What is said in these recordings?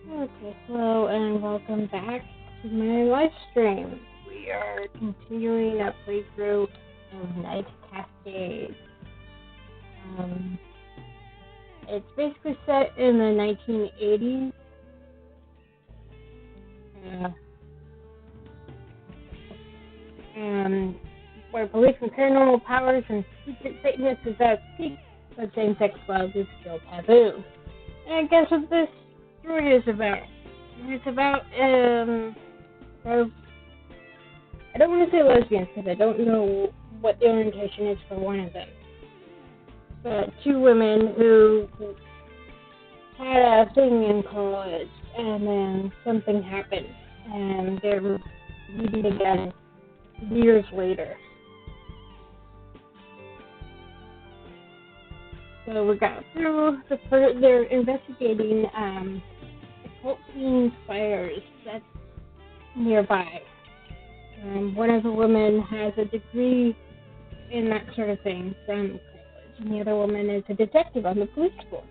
Okay, hello and welcome back to my live stream. We are continuing our playthrough of Night Cascades. It's basically set in the 1980s. Where belief in paranormal powers and secret Satanists is at peak, but same-sex love is still taboo. And I guess what this story is about. It's about, I don't want to say lesbians because I don't know what the orientation is for one of them. But two women who had a thing in college and then something happened and they're meeting again years later. So we got through they're investigating occult-themed fires that's nearby. One of the women has a degree in that sort of thing from college, and the other woman is a detective on the police force.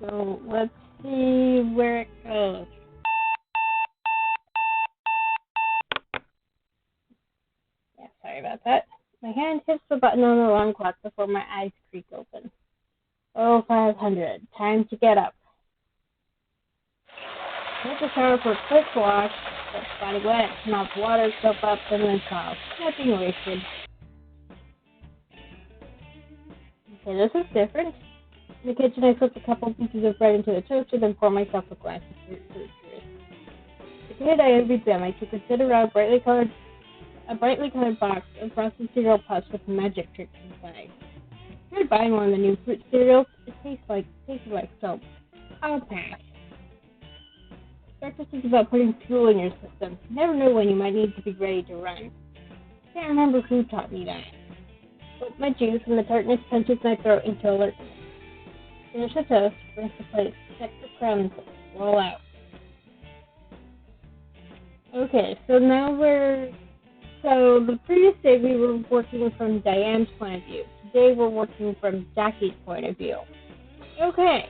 So let's see where it goes. Yeah, sorry about that. My hand hits the button on the alarm clock before my eyes creak open. 500. Time to get up. Take a shower for a quick wash. Get body wet, mouth water, soap up, and then off. Nothing wasted. Okay, this is different. In the kitchen, I flip a couple pieces of bread into the toaster, then pour myself a glass of fruit juice. As a kid, I envied them. I could sit around brightly colored box of frosted cereal puffs with magic tricks inside. I tried buying one of the new fruit cereals. It tasted like soap. I'll pass. Breakfast is about putting fuel in your system. You never know when you might need to be ready to run. I can't remember who taught me that. Put my juice and the tartness punches my throat into alertness. Finish the toast, rinse the plate, check the crumbs, roll out. Okay, so the previous day we were working from Diane's point of view. Today we're working from Jackie's point of view. Okay.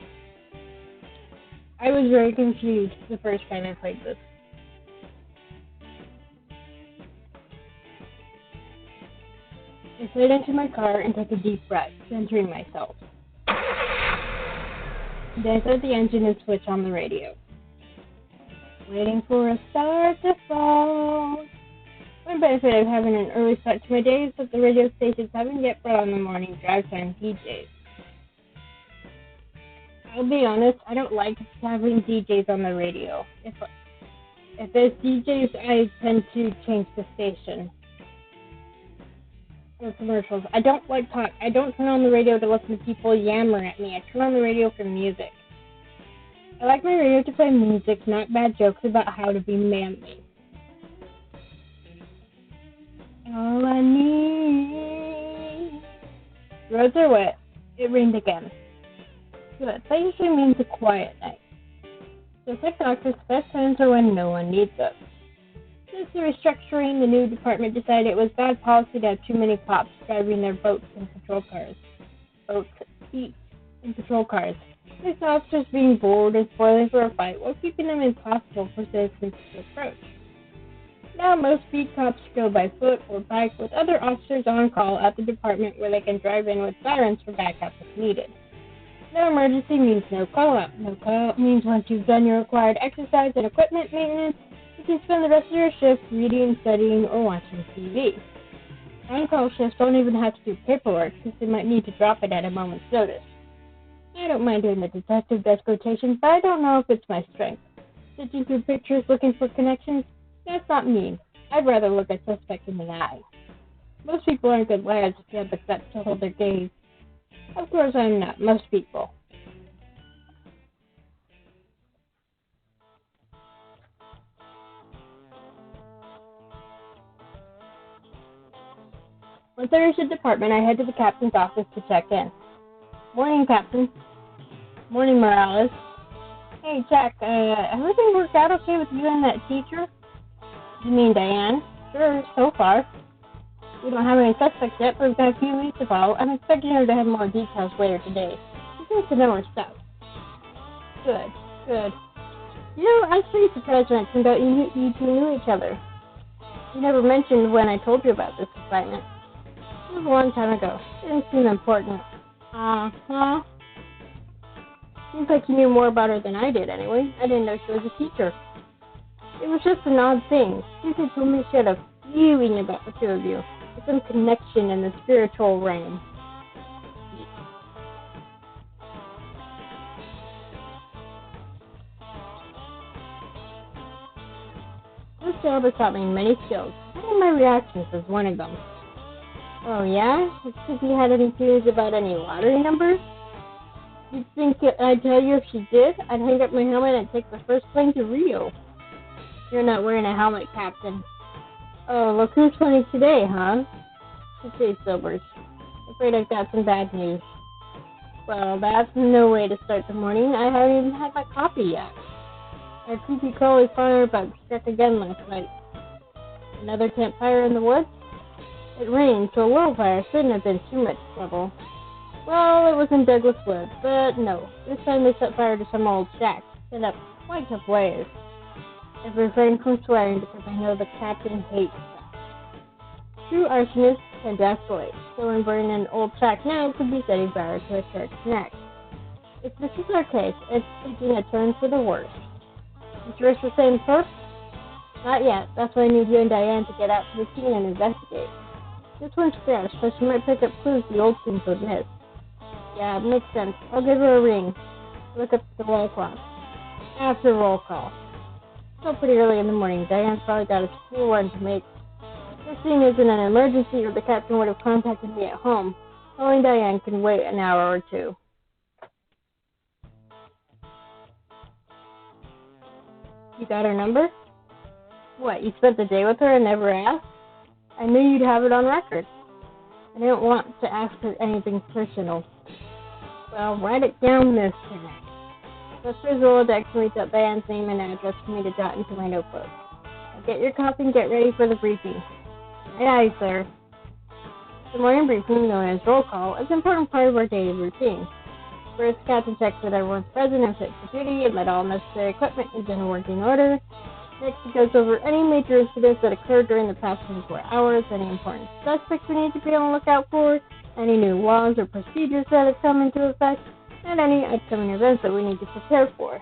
I was very confused the first time I played this. I slid into my car and took a deep breath, centering myself. Then I set the engine and switched on the radio. Waiting for a star to fall. One benefit of having an early start to my day is that the radio stations haven't yet brought on the morning drive time DJs. I'll be honest, I don't like having DJs on the radio. If there's DJs, I tend to change the station. Or commercials. I don't turn on the radio to listen to people yammer at me. I turn on the radio for music. I like my radio to play music, not bad jokes about how to be manly. All I need. Roads are wet. It rained again. Good. That usually means a quiet night. So equinoxes, best times are when no one needs us. Since the restructuring, the new department decided it was bad policy to have too many cops driving their boats and patrol cars. With officers being bored and spoiling for a fight while keeping them impossible for citizens to approach. Now most beat cops go by foot or bike with other officers on call at the department where they can drive in with sirens for backup if needed. No emergency means no call-out. No call-out means once you've done your required exercise and equipment maintenance, you can spend the rest of your shift reading, studying, or watching TV. On-call shifts don't even have to do paperwork since they might need to drop it at a moment's notice. I don't mind doing the detective desk rotation, but I don't know if it's my strength. Sifting through pictures looking for connections? That's not me. I'd rather look a suspect in the eye. Most people aren't good lads if they have the guts to hold their gaze. Of course I'm not. Most people. Once I reach the department, I head to the captain's office to check in. Morning, Captain. Morning, Morales. Hey, Jack, everything worked out okay with you and that teacher? You mean Diane? Sure, so far. We don't have any suspects yet, but we've got a few leads to follow. I'm expecting her to have more details later today. She seems to know her stuff. Good, good. You know, I was pretty surprised when it turned out you two knew each other. You never mentioned when I told you about this assignment. It was a long time ago. It didn't seem important. Uh-huh. Seems like you knew more about her than I did, anyway. I didn't know she was a teacher. It was just an odd thing. Susie told me she had a feeling about the two of you. Some connection in the spiritual realm. This job has taught me many skills. I think my reactions was one of them. Oh yeah? If you had any feelings about any lottery numbers? You'd think I'd tell you if she did? I'd hang up my helmet and take the first plane to Rio. You're not wearing a helmet, Captain. Oh, look who's funny today, huh? His face sobers. Afraid I've got some bad news. Well, that's no way to start the morning. I haven't even had my coffee yet. Our creepy crawly firebug struck again last night. Another campfire in the woods? It rained, so a wildfire shouldn't have been too much trouble. Well, it was in Douglas Woods, but no. This time they set fire to some old shack, set up quite a blaze. I've refrained from swearing because I know the captain hates that. True arsonists tend to escalate, so when burning an old shack now could be setting fire to a church next. If this is our case, it's taking a turn for the worse. Is yours the same sort? Not yet. That's why I need you and Diane to get out to the scene and investigate. This one's fresh, so she might pick up clues the old teams would miss. Yeah, it makes sense. I'll give her a ring. Look up the roll clock. After roll call. Still pretty early in the morning. Diane's probably got a school run to make. This thing isn't an emergency or the captain would have contacted me at home. Calling Diane can wait an hour or two. You got her number? What, you spent the day with her and never asked? I knew you'd have it on record. I didn't want to ask her anything personal. Well, write it down this time. Sister's Rolodex reads out Diane's name and address for me to jot into my notebook. Now get your coffee and get ready for the briefing. Aye, sir. The morning briefing, known as roll call, is an important part of our daily routine. First, Captain checks that everyone's present and fit for duty and that all necessary equipment is in working order. Next, he goes over any major incidents that occurred during the past 24 hours, any important suspects we need to be on the lookout for, any new laws or procedures that have come into effect, and any upcoming events that we need to prepare for.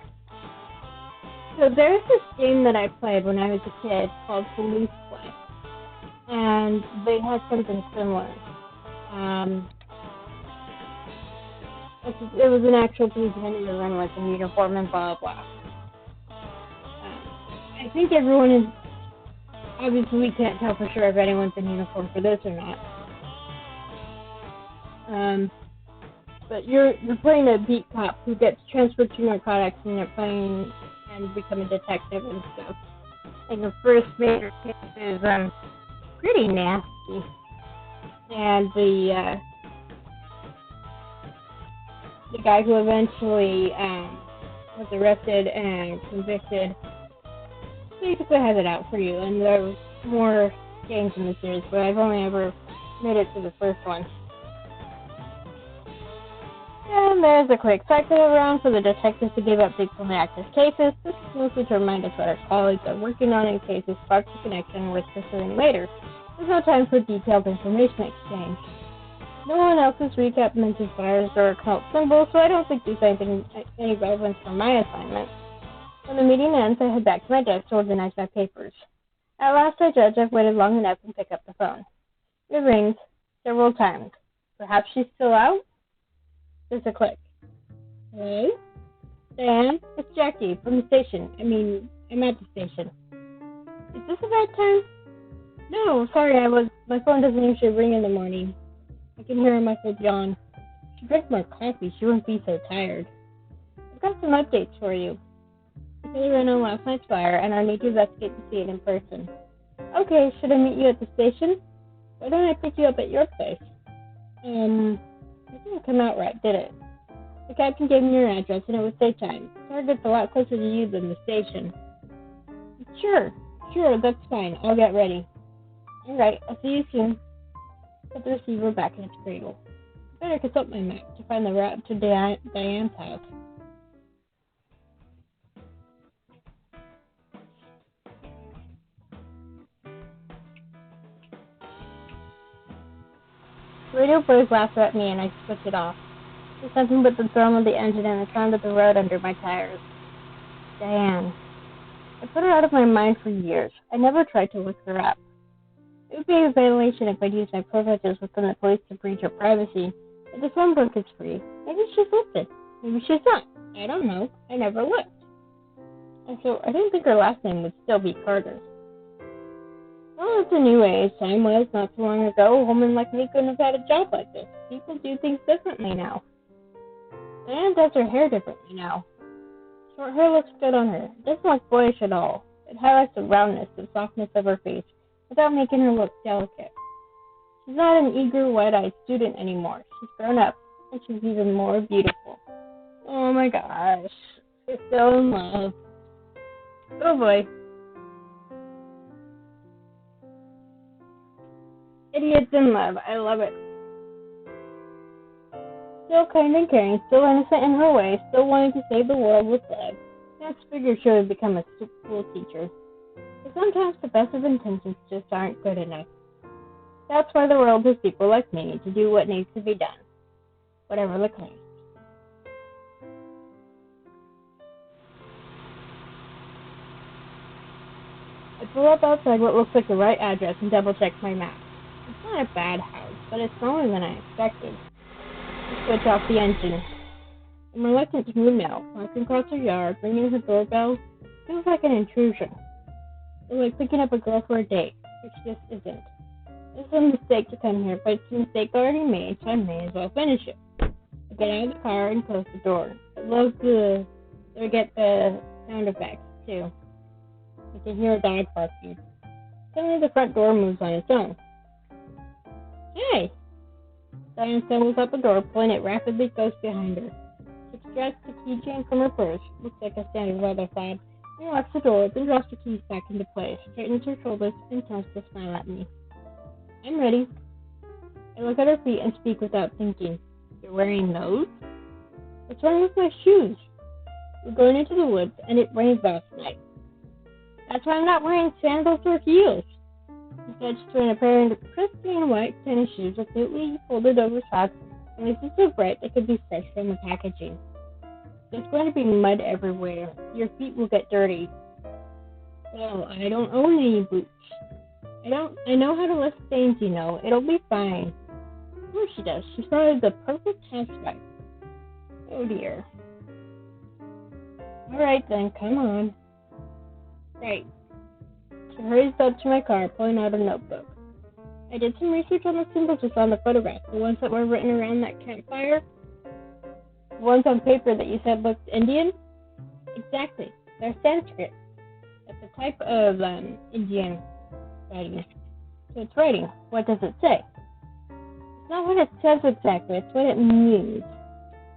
So there's this game that I played when I was a kid called Police Play, and they had something similar. It was an actual police defender run with a uniform and blah blah. I think everyone is, obviously we can't tell for sure if anyone's in uniform for this or not. But you're playing a beat cop who gets transferred to narcotics and you're playing and become a detective and stuff. And the first major case is pretty nasty. And the guy who eventually was arrested and convicted basically has it out for you. And there's more games in the series, but I've only ever made it to the first one. And there's a quick cycle around for the detectives to give updates on the active cases. This is mostly to remind us what our colleagues are working on in case it sparks a connection worth pursuing later. There's no time for detailed information exchange. No one else's recap mentions fires or occult symbols, so I don't think there's any relevance for my assignment. When the meeting ends, I head back to my desk to organize my papers. At last I judge I've waited long enough and pick up the phone. It rings several times. Perhaps she's still out? There's a click. Hello? Dan, it's Jackie from the station. I'm at the station. Is this a bad time? No, sorry, my phone doesn't usually ring in the morning. I can hear her muffled yawn. If she drank more coffee, she wouldn't be so tired. I've got some updates for you. I really ran on last night's fire, and I need to investigate the scene in person. Okay, should I meet you at the station? Why don't I pick you up at your place? It didn't come out right, did it? The captain gave me your address, and it was daytime. Target's a lot closer to you than the station. Sure, that's fine. I'll get ready. Alright, I'll see you soon. Put the receiver back in its cradle. Better consult my map to find the route to Diane's house. The radio voice laughed at me and I switched it off. There's nothing but the thrum of the engine and the sound of the road under my tires. Diane. I put her out of my mind for years. I never tried to look her up. It would be a violation if I'd used my privileges within the police to breach her privacy. But the phone book is free. Maybe she's listed. Maybe she's not. I don't know. I never looked. Also, I didn't think her last name would still be Carter. Well, it's a new age. Time was not so long ago. A woman like me couldn't have had a job like this. People do things differently now. Diane does her hair differently now. Short hair looks good on her. It doesn't look boyish at all. It highlights the roundness and softness of her face without making her look delicate. She's not an eager, wide-eyed student anymore. She's grown up, and she's even more beautiful. Oh my gosh. She's so in love. Oh boy. Idiots in love. I love it. Still kind and caring, still innocent in her way, still wanting to save the world with love. That's figured she would become a school teacher. But sometimes the best of intentions just aren't good enough. That's why the world has people like me to do what needs to be done, whatever the cost. I pull up outside what looks like the right address and double-check my map. It's not a bad house, but it's smaller than I expected. I switch off the engine. I'm reluctant to move now. Walking across her yard, ringing her doorbell, feels like an intrusion. It's like picking up a girl for a date, which just isn't. It's a mistake to come here, but it's a mistake already made, so I may as well finish it. I get out of the car and close the door. I love to get the sound effects, too. I can hear a dog barking. Suddenly the front door moves on its own. Hey! Diane stumbles up the door, pulling it rapidly close behind her. She extracts the keychain from her purse, looks like a standard leather fob, and locks the door, then drops the keys back into place, straightens her shoulders, and turns to smile at me. I'm ready. I look at her feet and speak without thinking. You're wearing those? What's wrong with my shoes? We're going into the woods, and it rained last night. That's why I'm not wearing sandals or heels. Instead, she's wearing a pair of pristine white tennis shoes with neatly folded over socks and laces so bright they could be fresh from the packaging. There's going to be mud everywhere. Your feet will get dirty. Well, I don't own any boots. I know how to lift things, you know. It'll be fine. Of course she does. She's probably the perfect housewife. Oh dear. Alright then, come on. Right. She hurries up to my car, pulling out a notebook. I did some research on the symbols we saw in the photograph, the ones that were written around that campfire. The ones on paper that you said looked Indian? Exactly. They're Sanskrit. That's a type of Indian writing. So it's writing. What does it say? It's not what it says exactly, it's what it means.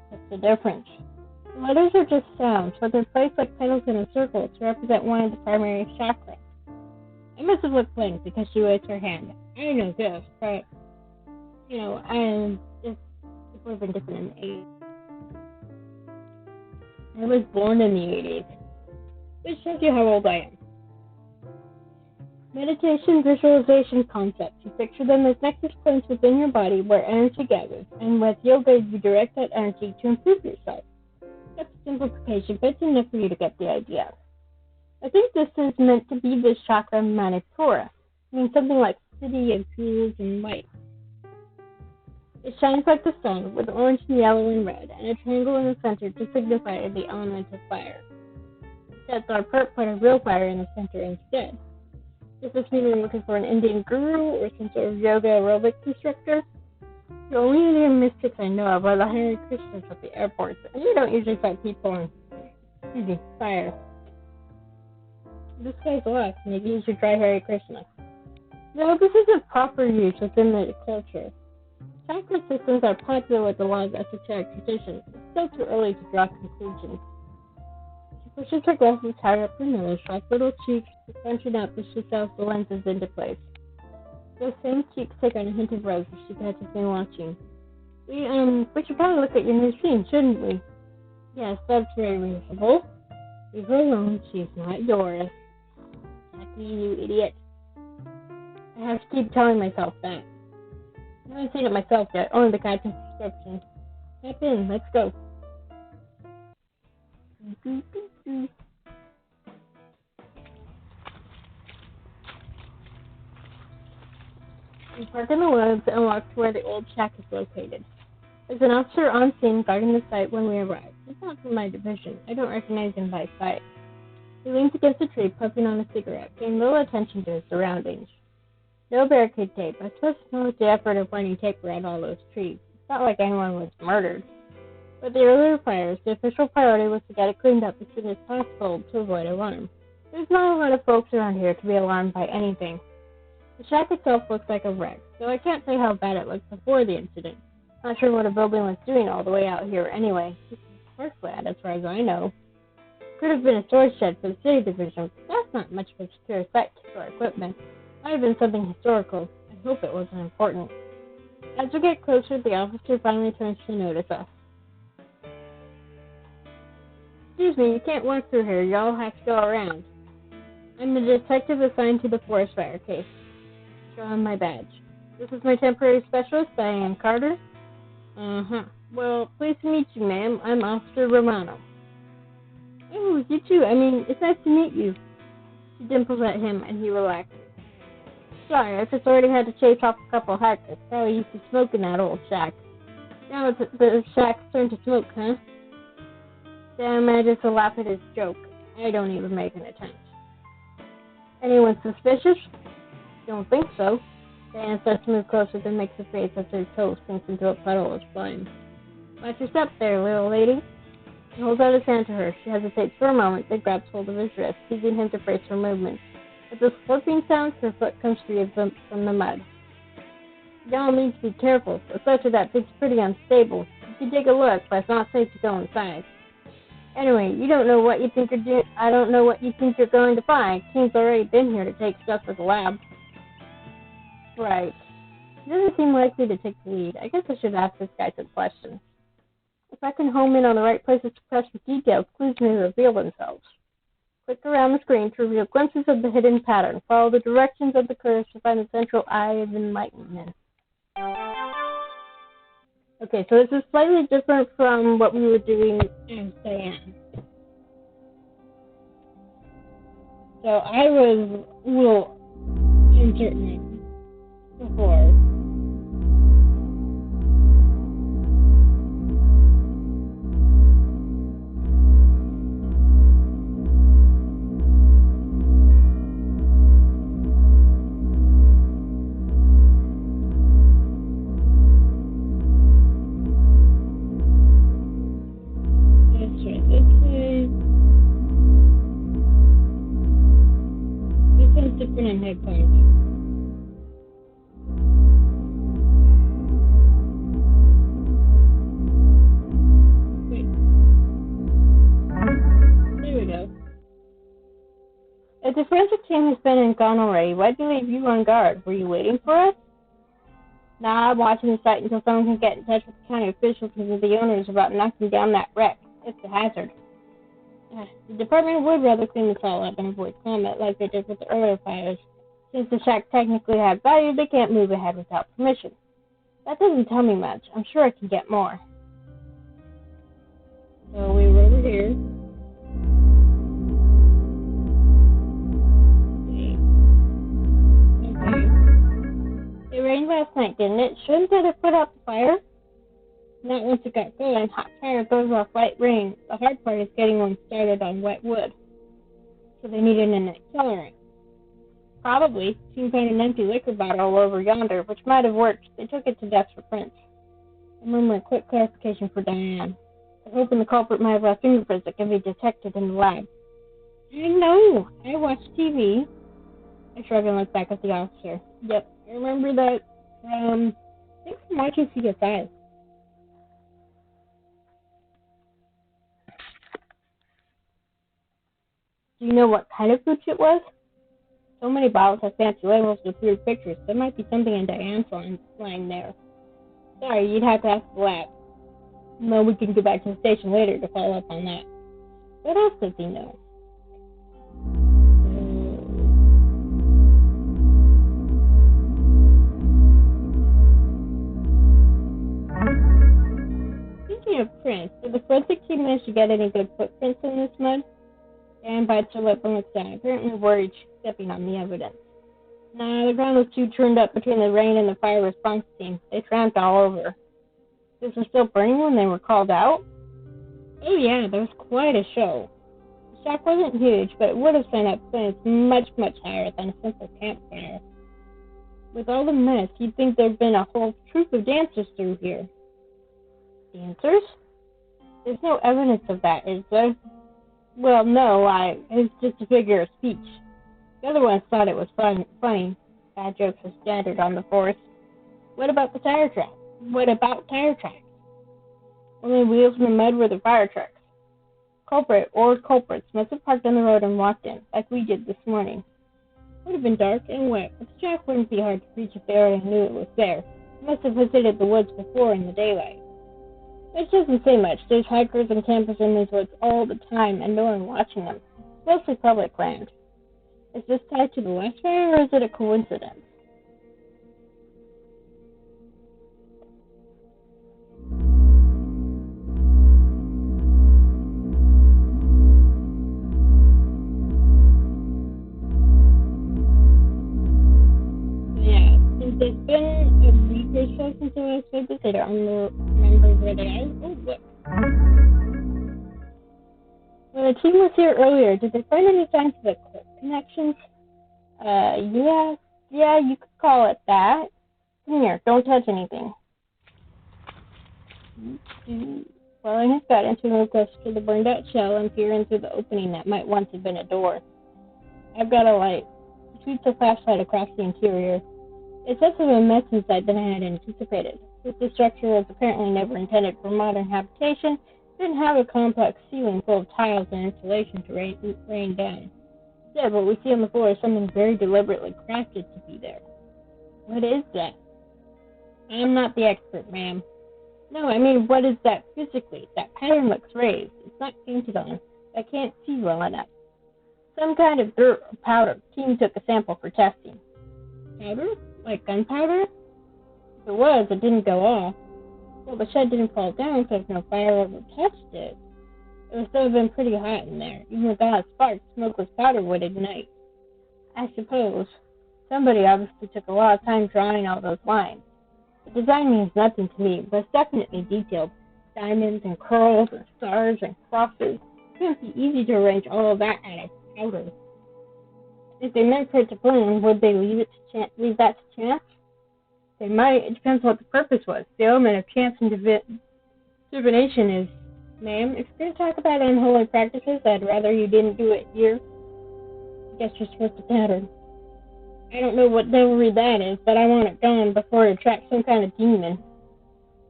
What's the difference? The letters are just sounds, but they're placed like petals in a circle to represent one of the primary chakras. I must have looked blank because she waves her hand. I know this, but, it would have been different in the 80s. I was born in the 80s, which shows you how old I am. Meditation visualization concepts. You picture them as nexus points within your body where energy gathers, and with yoga, you direct that energy to improve yourself. That's a simplification, but it's enough for you to get the idea. I think this is meant to be the chakra Manipura, meaning something like city of jewels and light. It shines like the sun, with orange and yellow and red, and a triangle in the center to signify the element of fire. Sets our put a real fire in the center instead. Does this mean we're looking for an Indian guru or some sort of yoga aerobic instructor? The only Indian mystics I know of are the Hare Krishnas at the airports, and you don't usually fight people on fire. This guy's lost. Maybe you should try Hare Krishna. No, this isn't proper use within the culture. Chakra systems are popular with a lot of esoteric traditions. It's still too early to draw conclusions. She pushes her glasses higher up her nose, like little cheeks, punching out as she sells the lenses into place. Those same cheeks take on a hint of rose as she catches me watching. We should probably look at your new scene, shouldn't we? Yes, that's very reasonable. Leave her alone, she's not yours. Exactly, you idiot. I have to keep telling myself that. I haven't seen it myself yet, only the captain's description. Step in, let's go. We park in the woods and walk to where the old shack is located. There's an officer on scene guarding the site when we arrive. He's not from my division. I don't recognize him by sight. He leans against a tree, puffing on a cigarette, paying little attention to his surroundings. No barricade tape. I suppose it's not the effort of finding tape around all those trees. It's not like anyone was murdered. With the earlier fires, the official priority was to get it cleaned up as soon as possible to avoid alarm. There's not a lot of folks around here to be alarmed by anything. The shack itself looks like a wreck, so I can't say how bad it looked before the incident. Not sure what a building was doing all the way out here anyway. It's parkland, as far as I know. Could have been a storage shed for the city division, but that's not much of a secure site to store equipment. Might have been something historical. I hope it wasn't important. As we get closer, the officer finally turns to notice us. Excuse me, you can't walk through here. Y'all have to go around. I'm the detective assigned to the forest fire case. Show him my badge. This is my temporary specialist, Diane Carter. Well, pleased to meet you, ma'am. I'm Officer Romano. Oh, you too. It's nice to meet you. She dimples at him, and he relaxes. Sorry, I just already had to chase off a couple of hackers. Probably used to smoke in that old shack. Now the shack's turned to smoke, huh? Damn, I just laugh at his joke. I don't even make an attempt. Anyone suspicious? Don't think so. Dan starts to move closer, then makes a face as his toe sinks into a puddle of slime. Watch your step there, little lady. He holds out his hand to her. She hesitates for a moment, then grabs hold of his wrist, teasing him to brace her movements. With the slurping sound, her foot comes free from the mud. Y'all need to be careful. The such of that thing's pretty unstable. You can take a look, but it's not safe to go inside. Anyway, you don't know what you think you're doing. I don't know what you think you're going to find. Team's already been here to take stuff to the lab. Right. He doesn't seem likely to take the lead. I guess I should ask this guy some questions. If I can home in on the right places to press with details, clues may reveal themselves. Click around the screen to reveal glimpses of the hidden pattern. Follow the directions of the curves to find the central eye of enlightenment. Okay, so this is slightly different from what we were doing in Diane. So I was a little uncertain before. Different in head cards. Wait. There we go. If the forensic team has been and gone already, why did they leave you on guard? Were you waiting for us? Nah, I'm watching the site until someone can get in touch with the county officials and the owners about knocking down that wreck. It's a hazard. The department would rather clean this all up and avoid comment like they did with the earlier fires. Since the shack technically had value, they can't move ahead without permission. That doesn't tell me much. I'm sure I can get more. So we were over here. Okay. It rained last night, didn't it? Shouldn't that have put out the fire? Not once it got going. Hot fire goes off light rain. The hard part is getting one started on wet wood. So they needed an accelerant. Probably. Team found an empty liquor bottle over yonder, which might have worked. They took it to death for prints. I remember a quick clarification for Diane. I'm hoping the culprit might have left fingerprints that can be detected in the lab. I know. I watch TV. I shrug and look back at the officer. Yep, I remember that from, I think from watching CSI. Do you know what kind of pooch it was? So many bottles have fancy labels with weird pictures. There might be something in Diane's line there. Sorry, you'd have to ask the lab. No, we can go back to the station later to follow up on that. What else does he know? Speaking of prints, did the forensic team manage to get any good footprints in this mud? Dan bites her lip and looks down, apparently worried she's stepping on the evidence. Nah, the ground was too churned up between the rain and the fire response team. They tramped all over. This was still burning when they were called out? Oh yeah, there was quite a show. The shack wasn't huge, but it would have sent up flames much, much higher than a simple campfire. With all the mess, you'd think there'd been a whole troupe of dancers through here. Dancers? There's no evidence of that, is there? Well, no, it's just a figure of speech. The other ones thought it was funny. Bad jokes are standard on the force. What about the tire tracks? What about tire tracks? Only wheels in the mud were the fire trucks. Culprit or culprits must have parked on the road and walked in, like we did this morning. It would have been dark and wet, but the track wouldn't be hard to reach if they already knew it was there. They must have visited the woods before in the daylight. Which doesn't say much. There's hikers and campers in these woods all the time, and no one watching them. It's mostly public land. Is this tied to the last fire, or is it a coincidence? Yeah, since it's been a week or so since I was with I don't remember where they are. Oh, look. When the team was here earlier, did they find any signs of occult connections? Yeah, you could call it that. Come here, don't touch anything. Following his guidance, we move closer to the burned out shell and peer in through the opening that might once have been a door. I've got a light. He shoots a flashlight across the interior. It's less of a mess inside than I had anticipated. This structure was apparently never intended for modern habitation. It didn't have a complex ceiling full of tiles and insulation to rain down. Instead, what we see on the floor is something very deliberately crafted to be there. What is that? I'm not the expert, ma'am. No, I mean, what is that physically? That pattern looks raised. It's not painted on. I can't see well enough. Some kind of dirt or powder. Team took a sample for testing. Powder? Like gunpowder? If it was, it didn't go off. Well, the shed didn't fall down because no fire ever touched it. It must have been pretty hot in there. Even without sparks, smokeless powder would ignite. I suppose. Somebody obviously took a lot of time drawing all those lines. The design means nothing to me, but it's definitely detailed. Diamonds and curls and stars and crosses. It can't be easy to arrange all of that out of powder. If they meant for it to burn, would they leave that to chance? They might. It depends what the purpose was. The element of chance and divination is, ma'am, if you're going to talk about unholy practices, I'd rather you didn't do it here. I guess you're supposed to pattern. I don't know what devilry that is, but I want it gone before it attracts some kind of demon.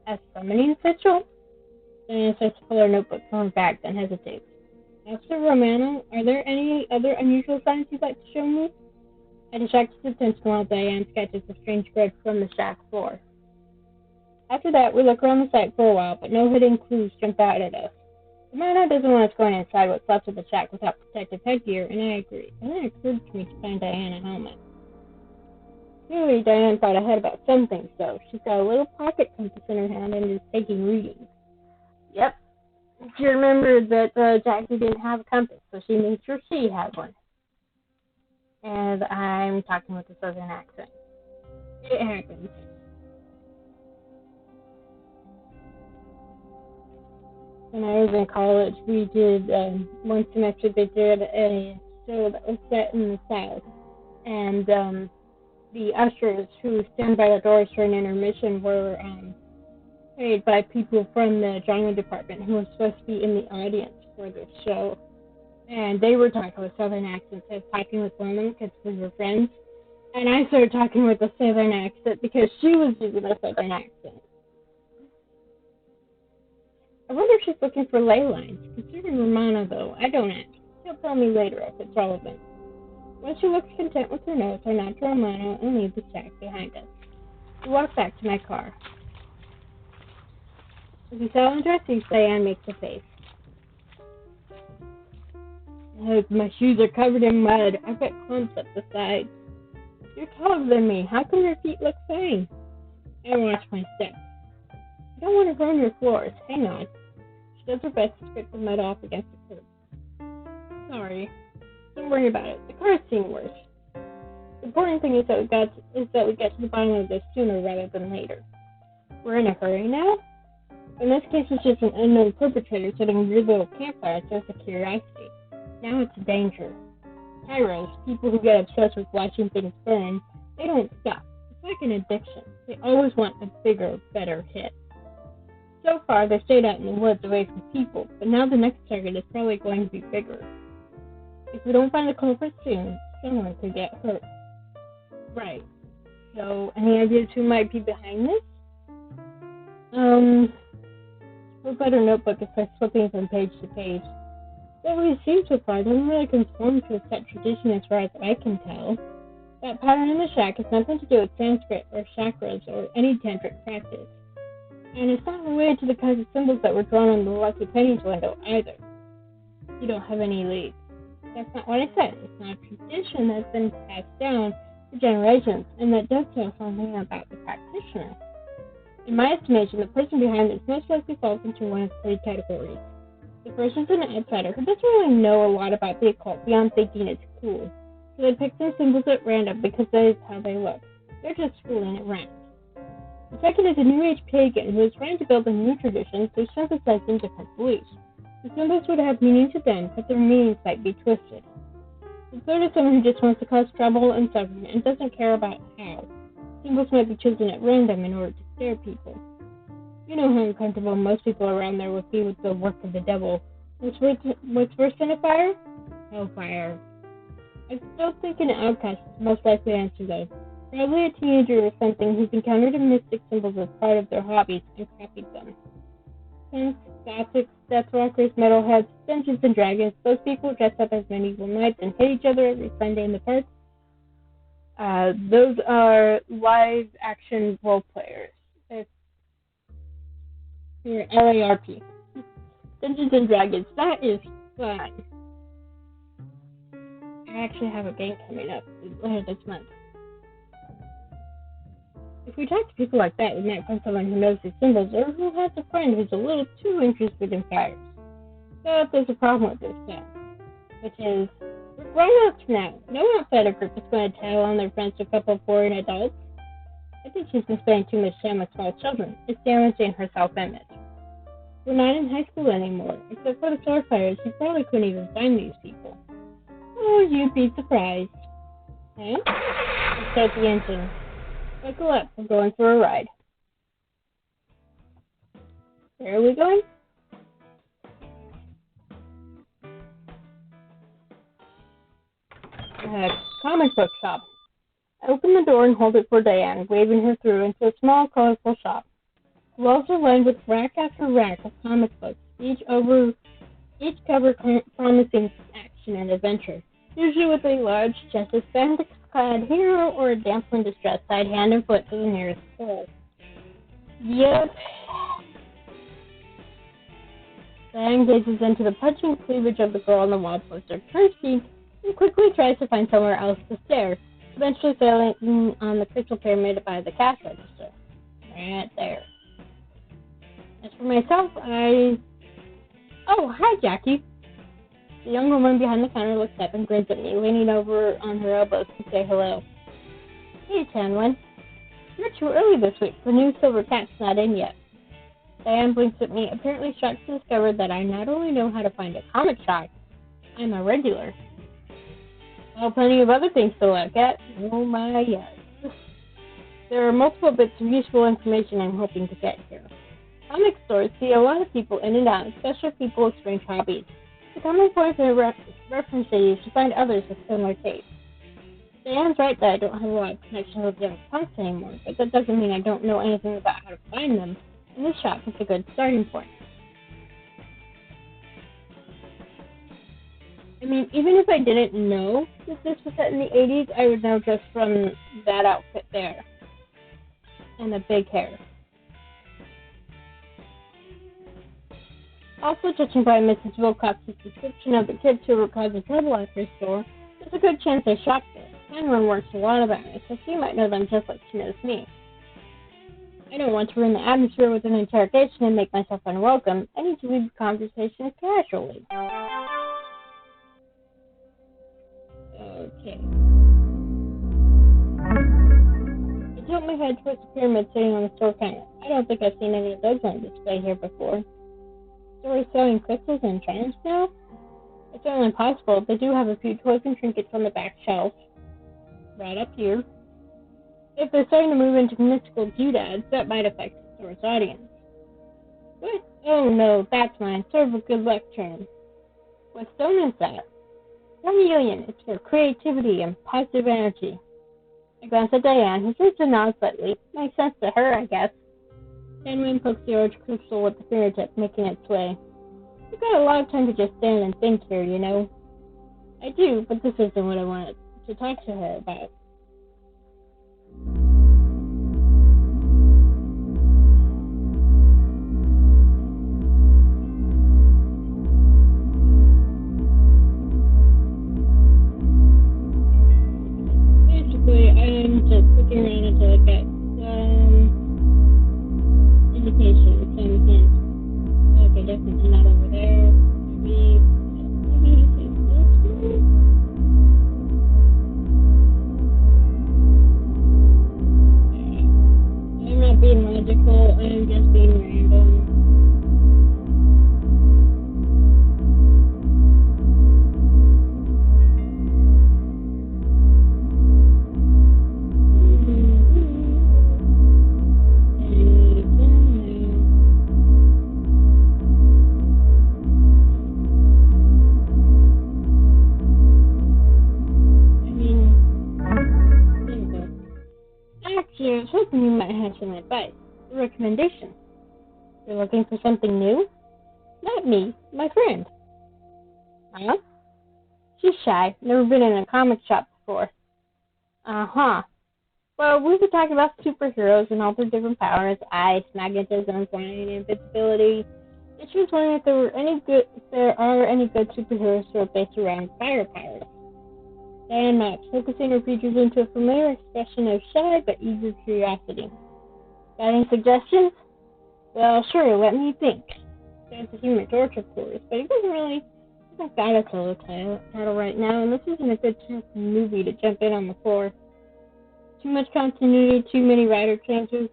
A summoning ritual? Diane starts to pull her notebook from her bag, then hesitates. Officer Romano, are there any other unusual signs you'd like to show me? I distract his attention while Diane sketches a strange grid from the shack floor. After that, we look around the site for a while, but no hidden clues jump out at us. Romano doesn't want us going inside what's left of the shack without protective headgear, and I agree. And then it occurred to me to find Diane a helmet. Clearly, Diane thought ahead about some things, though. She's got a little pocket compass in her hand and is taking readings. Yep. She remembered that Jackie didn't have a compass, so she made sure she had one. And I'm talking with a southern accent. It happens. When I was in college, we did, one semester they did a show that was set in the South. And the ushers who stand by the doors for an intermission were paid by people from the drama department who were supposed to be in the audience for this show. and they were talking with southern accents. I was talking with one of them because we were friends, and I started talking with a southern accent because she was using a southern accent. I wonder if she's looking for ley lines. Considering Romano, though, I don't ask. She'll tell me later if it's relevant. When she looks content with her notes, I nod to Romano and leave the shack behind us. We walk back to my car. As we settle into our seats, Diane makes a face. My shoes are covered in mud. I've got clumps up the sides. You're taller than me. How come your feet look fine? I watch my steps. I don't want to ruin your floors. Hang on. She does her best to scrape the mud off against the curb. Sorry. Don't worry about it. The car's seen worse. The important thing is that we get to the bottom of this sooner rather than later. We're in a hurry now? In this case, it's just an unknown perpetrator setting a weird little campfire just a curiosity. Now it's a danger. Tyros, people who get obsessed with watching things burn, they don't stop. It's like an addiction. They always want a bigger, better hit. So far, they stayed out in the woods away from people, but now the next target is probably going to be bigger. If we don't find the culprit soon, someone could get hurt. Right. So, any ideas who might be behind this? We'll put her notebook and start flipping from page to page. What we've seen so far doesn't really conform to a set tradition as far as I can tell. That pattern in the shack has nothing to do with Sanskrit or chakras or any tantric practice. And it's not related to the kinds of symbols that were drawn on the Lucky Pennies window either. You don't have any leads. That's not what I said. It's not a tradition that's been passed down for generations, and that does tell something about the practitioner. In my estimation, the person behind this most likely falls into one of three categories. The first is an outsider who doesn't really know a lot about the occult beyond thinking it's cool. So they pick some symbols at random because that is how they look. They're just fooling around. The second is a New Age pagan who is trying to build a new tradition through synthesizing different beliefs. The symbols would have meaning to them, but their meanings might be twisted. The third is someone who just wants to cause trouble and suffering and doesn't care about how. Symbols might be chosen at random in order to scare people. You know how uncomfortable most people around there would be with the work of the devil. What's worse than a fire? Hellfire. I still think an outcast is the most likely answer though. Probably a teenager or something who's encountered mystic symbols as part of their hobbies and copied them. Punks, gothics, deathwalkers, metalheads, Dungeons and Dragons, those people dress up as medieval knights and hit each other every Sunday in the park. Those are live action role players. Here, LARP. Dungeons and Dragons. That is fun. I actually have a game coming up later this month. If we talk to people like that, we might find someone who knows these symbols or who has a friend who's a little too interested in fires. So there's a problem with this now, which is we're grown-ups now. No outsider group is going to tell on their friends to a couple of foreign adults. I think she's been spending too much time with small children. It's damaging her self-image. We're not in high school anymore. Except for the sword fires, you probably couldn't even find these people. Oh, you'd be surprised. Huh? Let's start the engine. Buckle up, we're going for a ride. Where are we going? Comic book shop. I open the door and hold it for Diane, waving her through into a small, colorful shop. The walls are lined with rack after rack of comic books, each cover promising action and adventure, usually with a large chest of spandex-clad hero or a damsel in distress tied hand and foot to the nearest pole. Yep. Diane gazes into the punching cleavage of the girl on the wall poster, turns pink, and quickly tries to find somewhere else to stare, eventually settling on the crystal pyramid by the cash register. Right there. As for myself, Oh, hi, Jackie. The young woman behind the counter looks up and grins at me, leaning over on her elbows to say hello. Hey, Tanwin. You're too early this week. The new silver cat's not in yet. Diane blinks at me, apparently shocked to discover that I not only know how to find a comic shop, I'm a regular. Well, plenty of other things to look at. Oh my, yes. There are multiple bits of useful information I'm hoping to get here. Comic stores see a lot of people in and out, especially people with strange hobbies. a common point of reference they use to find others with similar tastes. Diane's right that I don't have a lot of connection with young punks anymore, but that doesn't mean I don't know anything about how to find them, and this shop is a good starting point. I mean, even if I didn't know that this was set in the 80s, I would know just from that outfit there. And the big hair. Also, judging by Mrs. Wilcox's description of the kids who were causing trouble at her store, there's a good chance they shopped there. Anyone works a lot about it, so she might know them just like she knows me. I don't want to ruin the atmosphere with an interrogation and make myself unwelcome. I need to leave the conversation casually. Okay. I tilt my head towards the pyramid sitting on the store counter. I don't think I've seen any of those on display here before. Stores selling crystals and charms now? It's certainly possible. They do have a few toys and trinkets on the back shelf. Right up here. If they're starting to move into mystical doodads, that might affect the store's audience. What? Oh no, that's mine. Sort of a good luck charm. What stone is that? Vermilion. It's for creativity and positive energy. I glance at Diane, who seems to nod slightly. Makes sense to her, I guess. Diane pokes the orange crystal with the fingertip, making its way. You've got a lot of time to just stand and think here, you know. I do, but this isn't what I wanted to talk to her about. Basically, I'm just looking around until I get some indication, some hint. Okay, definitely not over there. Maybe this is this one? Yeah. I'm not being logical, I'm just being random. I was hoping you might have some advice, a recommendation. You're looking for something new? Not me, my friend. Huh? She's shy, never been in a comic shop before. Uh-huh. Well, we could talk about superheroes and all their different powers, ice, magnetism, flying, invincibility. And she was wondering if there are any good superheroes who are based around fire powers. Diane nods, focusing her features into a familiar expression of shy but eager curiosity. Got any suggestions? Well, sure, let me think. There's the Human Torch, of course, but he hasn't got a solo title right now, and this isn't a good chance for the movie to jump in on the floor. Too much continuity, too many writer changes.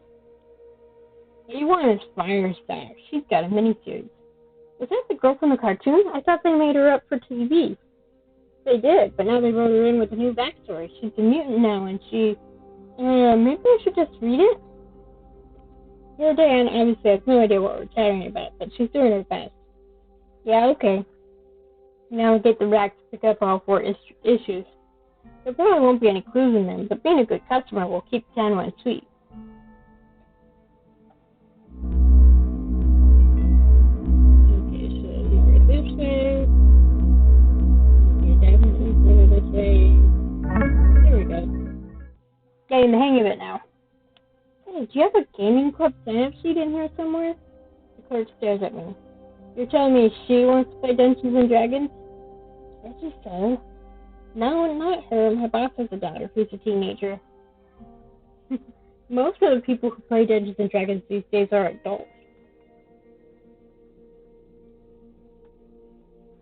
What you want is Firestar. She's got a miniseries. Was that the girl from the cartoon? I thought they made her up for TV. They did, but now they wrote her in with a new backstory. She's a mutant now, and she... maybe I should just read it? Poor Diane obviously has no idea what we're chatting about, but she's doing her best. Yeah, okay. Now we'll get the rack to pick up all 4 issues. There probably won't be any clues in them, but being a good customer will keep Ken one sweet. Okay, so over this way. There we go. Getting the hang of it now. Hey, do you have a gaming club sign-up sheet in here somewhere? The clerk stares at me. You're telling me she wants to play Dungeons and Dragons? I guess so. No, not her. My boss has a daughter who's a teenager. Most of the people who play Dungeons and Dragons these days are adults.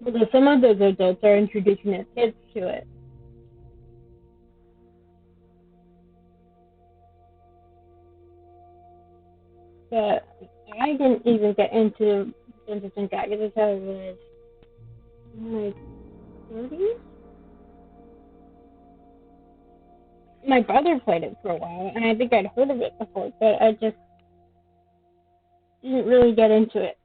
Although some of those adults are introducing their kids to it. But I didn't even get into Dungeons and Dragons until I was in my 30s. My brother played it for a while, and I think I'd heard of it before, but I just didn't really get into it.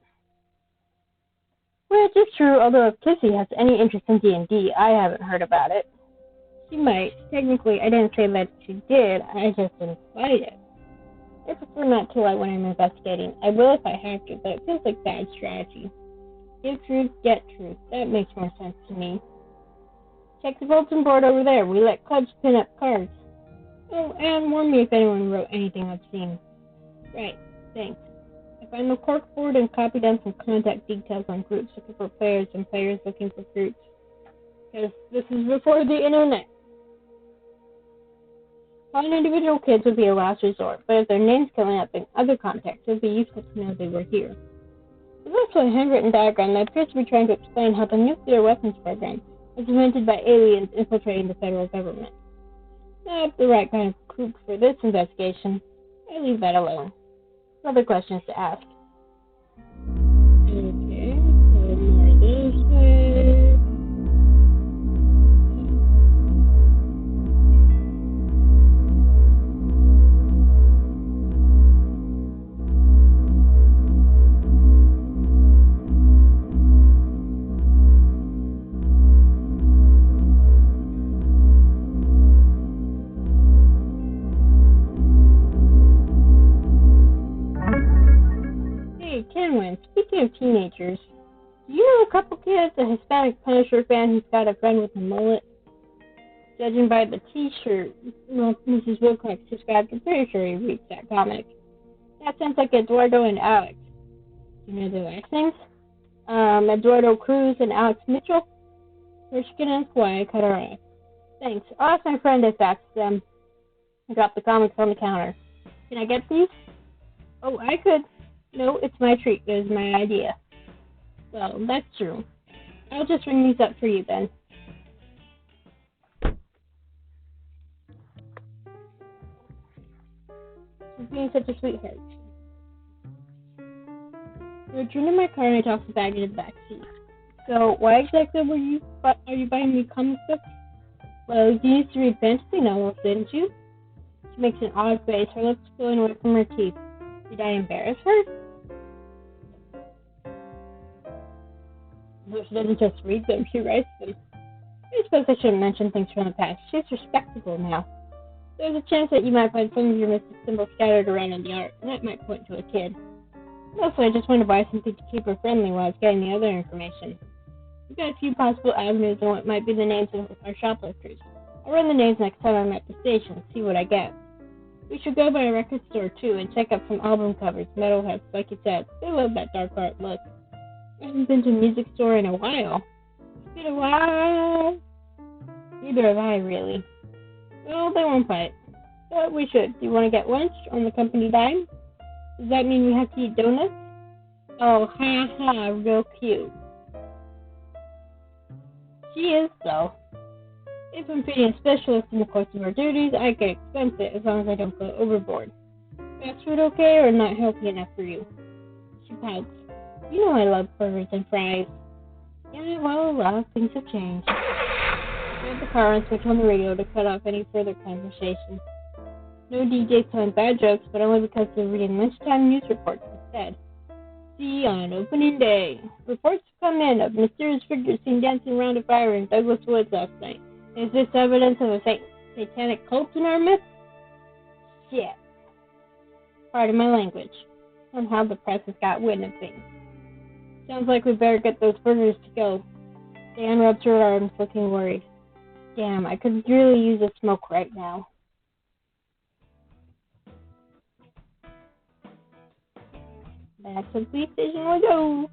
Which is true, although if Kissy has any interest in D&D, I haven't heard about it. She might. Technically, I didn't say that she did, I just implied it. I prefer not to lie when I'm investigating. I will if I have to, but it feels like bad strategy. Give truth, get truth. That makes more sense to me. Check the bulletin board over there. We let clubs pin up cards. Oh, and warn me if anyone wrote anything obscene. Right, thanks. I find the corkboard and copy down some contact details on groups looking for players and players looking for groups. Because this is before the internet. Calling individual kids would be a last resort, but if their names coming up in other contexts, it would be useful to know they were here. There's also a handwritten diagram that appears to be trying to explain how the nuclear weapons program was invented by aliens infiltrating the federal government. Not the right kind of kook for this investigation. I leave that alone. Other questions to ask. Okay, so more this way. Kenwin, speaking of teenagers, do you know a couple kids, a Hispanic Punisher fan who's got a friend with a mullet? Judging by the t-shirt Mrs. Wilcox described, I'm pretty sure he reads that comic. That sounds like Eduardo and Alex. Do you know their last names? Eduardo Cruz and Alex Mitchell? First you can ask why I cut her off. Thanks. I'll ask my friend if that's them. I dropped the comics on the counter. Can I get these? Oh, I could. No, it's my treat. It was my idea. Well, that's true. I'll just ring these up for you then. She's being such a sweetheart. I returned to my car and I tossed the bag in the back seat. So, why exactly are you buying me comic books? Well, you used to read fantasy novels, didn't you? She makes an odd face, her lips flowing away from her teeth. Did I embarrass her? No, she doesn't just read them, she writes them. I suppose I shouldn't mention things from the past. She's respectable now. There's a chance that you might find some of your mystic symbols scattered around in the art, and that might point to a kid. Mostly, I just wanted to buy something to keep her friendly while I was getting the other information. We've got a few possible avenues on what might be the names of our shoplifters. I'll run the names next time I'm at the station, see what I get. We should go by a record store, too, and check out some album covers, metalheads, like you said. They love that dark art look. I haven't been to a music store in a while. It's been a while. Neither have I, really. Well, they won't fight. But we should. Do you want to get lunch on the company dime? Does that mean we have to eat donuts? Oh, ha ha, real cute. She is, though. If I'm feeding a specialist in the course of our duties, I can expense it as long as I don't go overboard. Fast food okay or not healthy enough for you? She pouts. You know I love burgers and fries. Yeah, well, a lot of things have changed. I grabbed the car and switched on the radio to cut off any further conversation. No DJ telling bad jokes, but only because they're reading lunchtime news reports instead. See on opening day. Reports come in of mysterious figures seen dancing around a fire in Douglas Woods last night. Is this evidence of a satanic cult in our midst? Shit. Pardon my language. Somehow the press has got wind of things. Sounds like we better get those burgers to go. Dan rubs her arms, looking worried. Damn, I could really use a smoke right now. Back to the police station we go.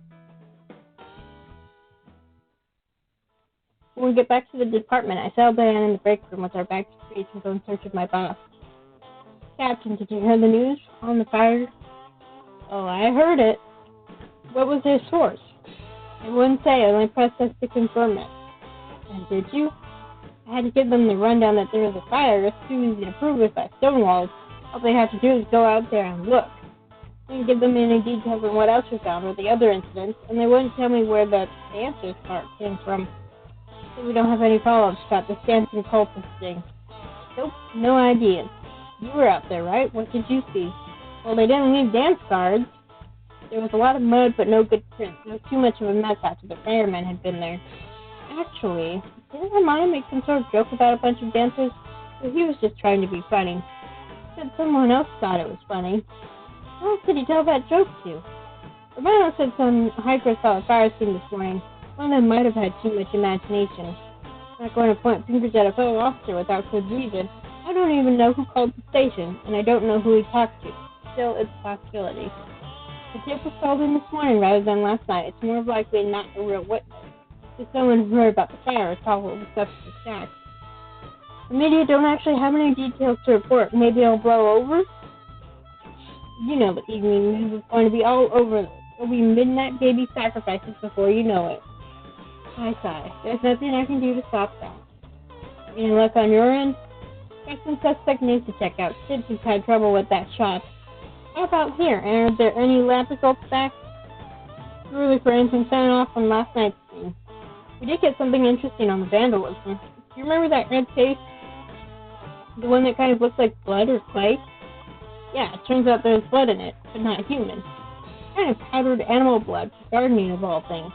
When we get back to the department, I settle Diane in the break room with our backs raised and go in search of my boss. Captain, did you hear the news on the fire? Oh, I heard it. What was their source? I wouldn't say, I only pressed us to confirm it. And did you? I had to give them the rundown that there was a fire. It's too easy to prove it by stonewalls. All they have to do is go out there and look. I didn't give them any details on what else we found or the other incidents, and they wouldn't tell me where the dancers part came from. So we don't have any follow-ups about this dancing cultist thing. Nope, no idea. You were out there, right? What did you see? Well, they didn't leave dance cards. There was a lot of mud, but no good prints. It was too much of a mess after the firemen had been there. Actually, didn't Hermione make some sort of joke about a bunch of dancers? But he was just trying to be funny. Said someone else thought it was funny. Who else did he tell that joke to? Hermione said some hikers saw a fire scene this morning. One of them might have had too much imagination. I'm not going to point fingers at a fellow officer without good reason. I don't even know who called the station, and I don't know who he talked to. Still, it's a possibility. The tip was called in this morning rather than last night. It's more likely not a real witness. Just someone who heard about the fire or saw what was left of the stack. The media don't actually have any details to report. Maybe it'll blow over? You know the evening news is going to be all over this. There'll be midnight baby sacrifices before you know it. I sigh. There's nothing I can do to stop that. Any luck on your end? Got some suspect names to check out. Kids who've had trouble with that shop. How about here? And are there any lab results back? Really for anything sign off from last night's scene. We did get something interesting on the vandalism. Do you remember that red tape? The one that kind of looks like blood or clay? Yeah, it turns out there's blood in it, but not human. Kind of powdered animal blood for gardening of all things.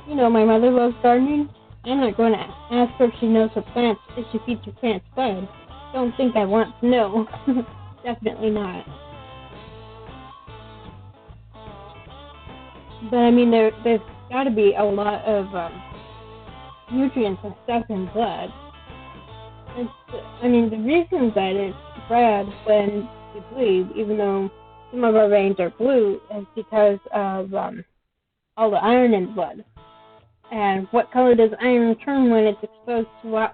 You know, my mother loves gardening. I'm not going to ask her if she knows her plants, if she feeds her plants blood. Don't think I want to know. Definitely not. But I mean, there's got to be a lot of nutrients and stuff in blood. I mean, the reason that it's red when we bleed, even though some of our veins are blue, is because of all the iron in blood. And what color does iron turn when it's exposed to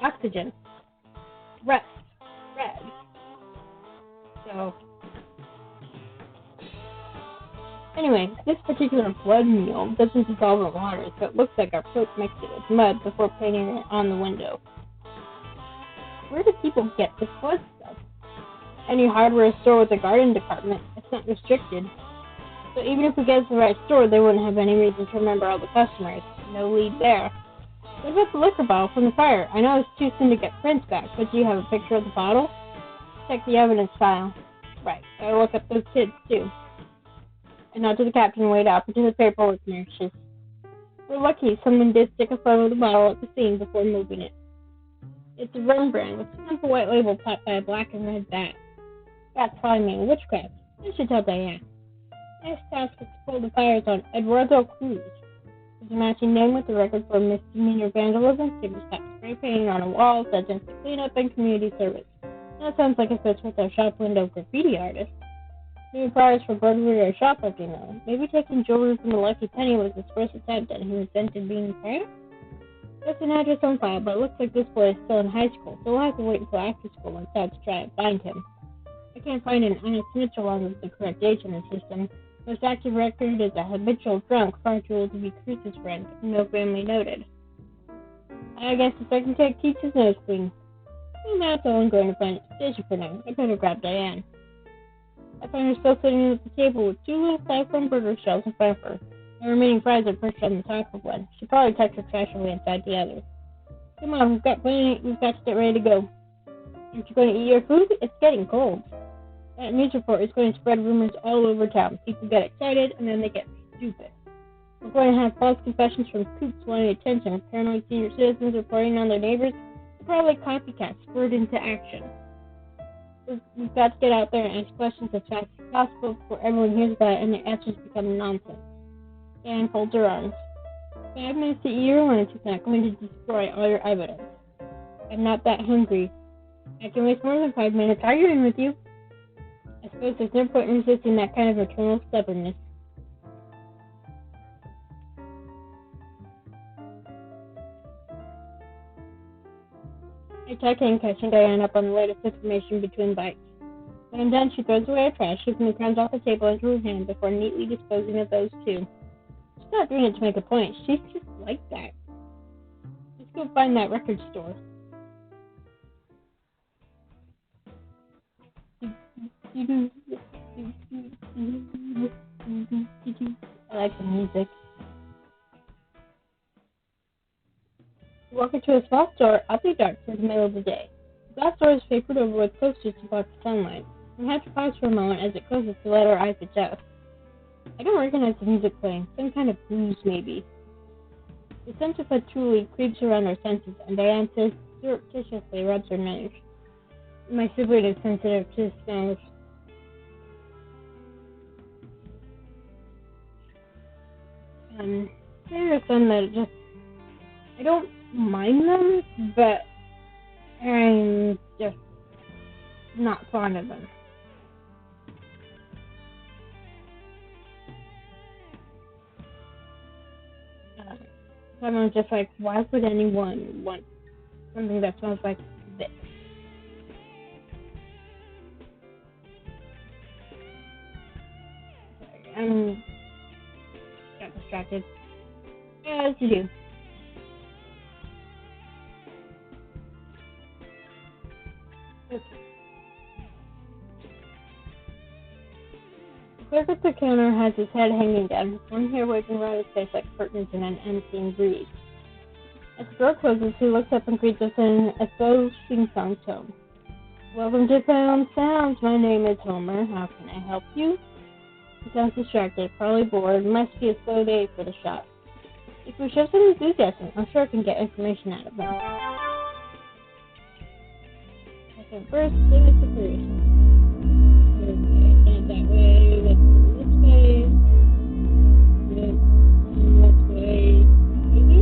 oxygen? Red. So, anyway, this particular blood meal doesn't dissolve in water, so it looks like our cook mixed it with mud before painting it on the window. Where do people get this blood stuff? Any hardware store with a garden department. It's not restricted. So even if we get it to the right store, they wouldn't have any reason to remember all the customers. No lead there. What about the liquor bottle from the fire? I know it's too soon to get prints back, but do you have a picture of the bottle? Check the evidence file. Right, gotta look up those kids too. And now to the captain, wait up into the paperwork nurses. We're lucky someone did stick a photo of the bottle at the scene before moving it. It's a rum brand with a simple white label topped by a black and red bat. That's probably mean witchcraft. I should tell Diane. Next task is to pull the fires on Eduardo Cruz. There's a matching name with the record for misdemeanor vandalism, stop spray painting on a wall, substance cleanup, and community service. That sounds like a fit with our shop window graffiti artist. New priors for burglary or shoplifting, though. Maybe taking jewelry from a lucky penny was his first attempt and he resented being fired? That's an address on file, but it looks like this boy is still in high school, so we'll have to wait until after school and start to try and find him. I can't find an honest Mitchell on the correct age in the system. Most active record is a habitual drunk, far too old to be Cruz's friend, no family noted. I guess the second take teaches nose clean. And that's all I'm going to find at the station for now. I better grab Diane. I find her still sitting at the table with two little styrofoam burger shells in front of her. The remaining fries are perched on the top of one. She probably tucked her trash away inside the other. Come on, we've got to get ready to go. Aren't you going to eat your food? It's getting cold. That news report is going to spread rumors all over town. People get excited, and then they get stupid. We're going to have false confessions from coops wanting attention, paranoid senior citizens reporting on their neighbors, and probably copycats spurred into action. We've got to get out there and ask questions as fast as possible before everyone hears about it and the answers become nonsense. Diane folds her arms. 5 minutes to eat your lunch is not going to destroy all your evidence. I'm not that hungry. I can waste more than 5 minutes arguing with you. I suppose there's no point in resisting that kind of maternal stubbornness. I tuck in, catching Diane up on the latest information between bites. When I'm done, she throws away her trash, scooping the crumbs off the table into her hand before neatly disposing of those too. She's not doing it to make a point. She's just like that. Let's go find that record store. I like the music. Walk into a small store, awfully dark for the middle of the day. The glass door is papered over with posters to block the sunlight. We have to pause for a moment as it closes to let our eyes adjust. I don't recognize the music playing. Some kind of blues, maybe. The sense of patchouli creeps around our senses, and Diane surreptitiously rubs her nose. My sibling is sensitive to smells. There are some that just... I don't mind them, but I'm just not fond of them. Someone's just like, why would anyone want something that smells like this? Sorry, got distracted. As you do. Okay. The clerk at the counter has his head hanging down, his one hair waving around his face like curtains in an unseen breeze. As the door closes, he looks up and greets us in a slow sing-song tone. Welcome to Found Sounds. My name is Homer. How can I help you? He sounds distracted, probably bored. Must be a slow day for the shop. If we show some enthusiasm, I'm sure I can get information out of him. Okay, first, give us the first. Okay, not that way. Let's go this way. This way. Maybe?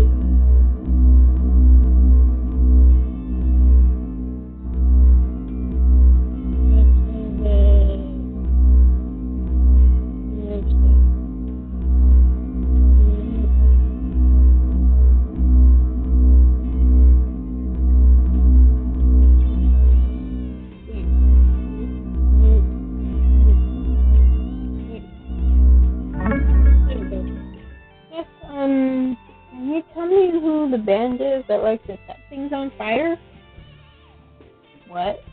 The band is that likes to set things on fire? What?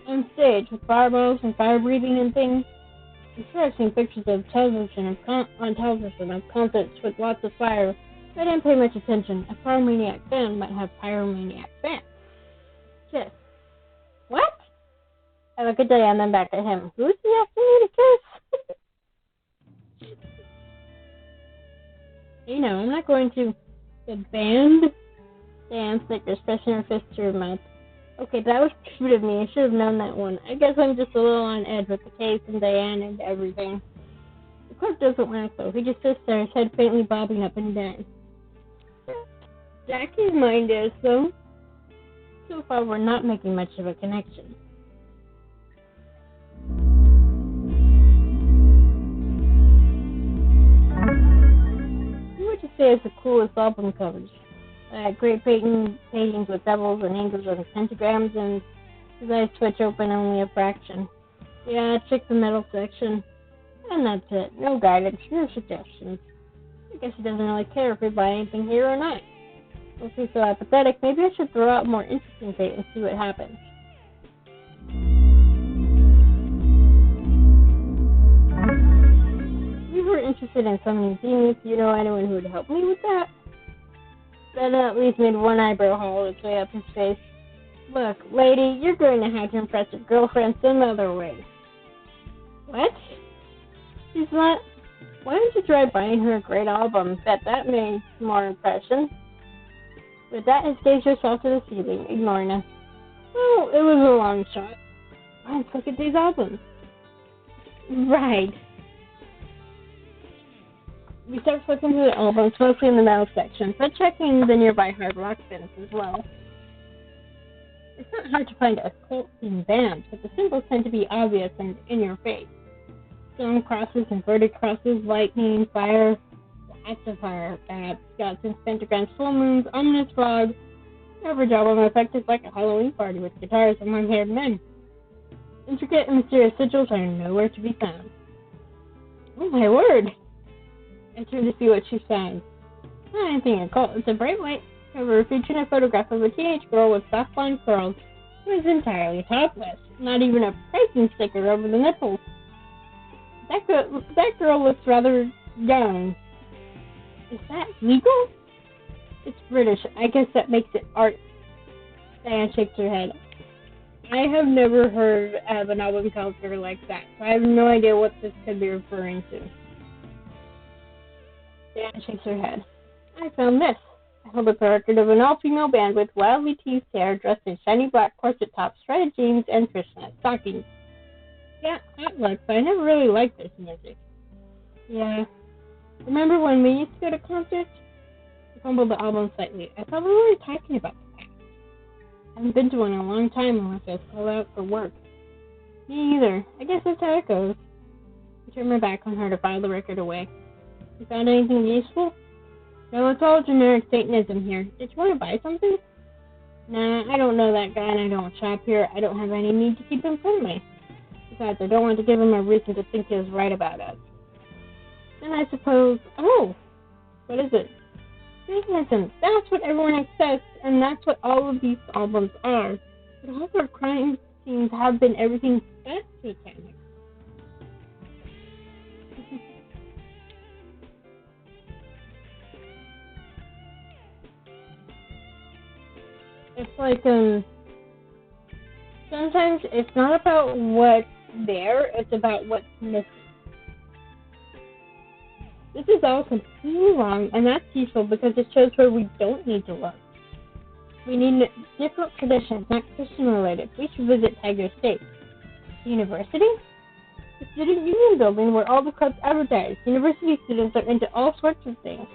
On stage with fireballs and fire breathing and things? I'm sure I've seen pictures on television of concerts with lots of fire, but I didn't pay much attention. A pyromaniac band might have pyromaniac fans. Kiss. What? I look at Diane, then back at him. Who's he asking me to kiss? You know, I'm not going to... The band? Damn, Snickers, pressing her fist to her mouth. Okay, that was cute of me. I should have known that one. I guess I'm just a little on edge with the case and Diane and everything. The clerk doesn't laugh, though. He just sits there, his head faintly bobbing up and down. Jackie's mind is, though. So far, we're not making much of a connection. What would you say is the coolest album covers? Great paintings with devils and angels and pentagrams, and his eyes twitch open only a fraction. Yeah, check the metal section. And that's it. No guidance, no suggestions. I guess he doesn't really care if we buy anything here or not. If he's so apathetic, maybe I should throw out more interesting bait and see what happens. We were interested in summoning demons. Do you know anyone who would help me with that? That at least made one eyebrow haul its way up his face. Look, lady, you're going to have to impress your girlfriend some other way. What? She's not... Why don't you try buying her a great album? Bet that made more impression. With that, his gaze just fell to the ceiling, ignoring us. Well, it was a long shot. Let's look at these albums. Right. We start flipping through the albums, mostly in the metal section, but checking the nearby hard rock bins as well. It's not hard to find occult-themed bands, but the symbols tend to be obvious and in your face. Stone crosses, inverted crosses, lightning, fire, lots of fire, skeletons, pentagrams, full moons, ominous fog. Average album effect is like a Halloween party with guitars and long-haired men. Intricate and mysterious sigils are nowhere to be found. Oh my word! I turned to see what she found. Not anything occult. It's a bright white cover featuring a photograph of a teenage girl with soft blonde curls who is entirely topless. Not even a pricing sticker over the nipples. That girl looks rather young. Is that legal? It's British. I guess that makes it art. Diane shakes her head. I have never heard of an album cover like that, so I have no idea what this could be referring to. Diane shakes her head. I found this. I hold up a record of an all-female band with wildly teased hair, dressed in shiny black corset tops, threaded jeans, and fishnet stockings. Yeah, that works, but I never really liked this music. Yeah. Remember when we used to go to concerts? I fumbled the album slightly. I thought we were talking about the past. I haven't been to one in a long time unless I was called out for work. Me either. I guess that's how it goes. I turned my back on her to file the record away. You found anything useful? No, it's all generic Satanism here. Did you want to buy something? Nah, I don't know that guy and I don't shop here. I don't have any need to keep him from me. Besides, I don't want to give him a reason to think he was right about us. And I suppose... Oh! What is it? Satanism. That's what everyone accepts, and that's what all of these albums are. But all of our crime scenes have been everything but satanic. It's like, sometimes it's not about what's there, it's about what's missing. This is all completely wrong, and that's useful because it shows where we don't need to look. We need different traditions, not Christian-related. We should visit Tiger State. University? The Student Union building where all the clubs advertise. University students are into all sorts of things.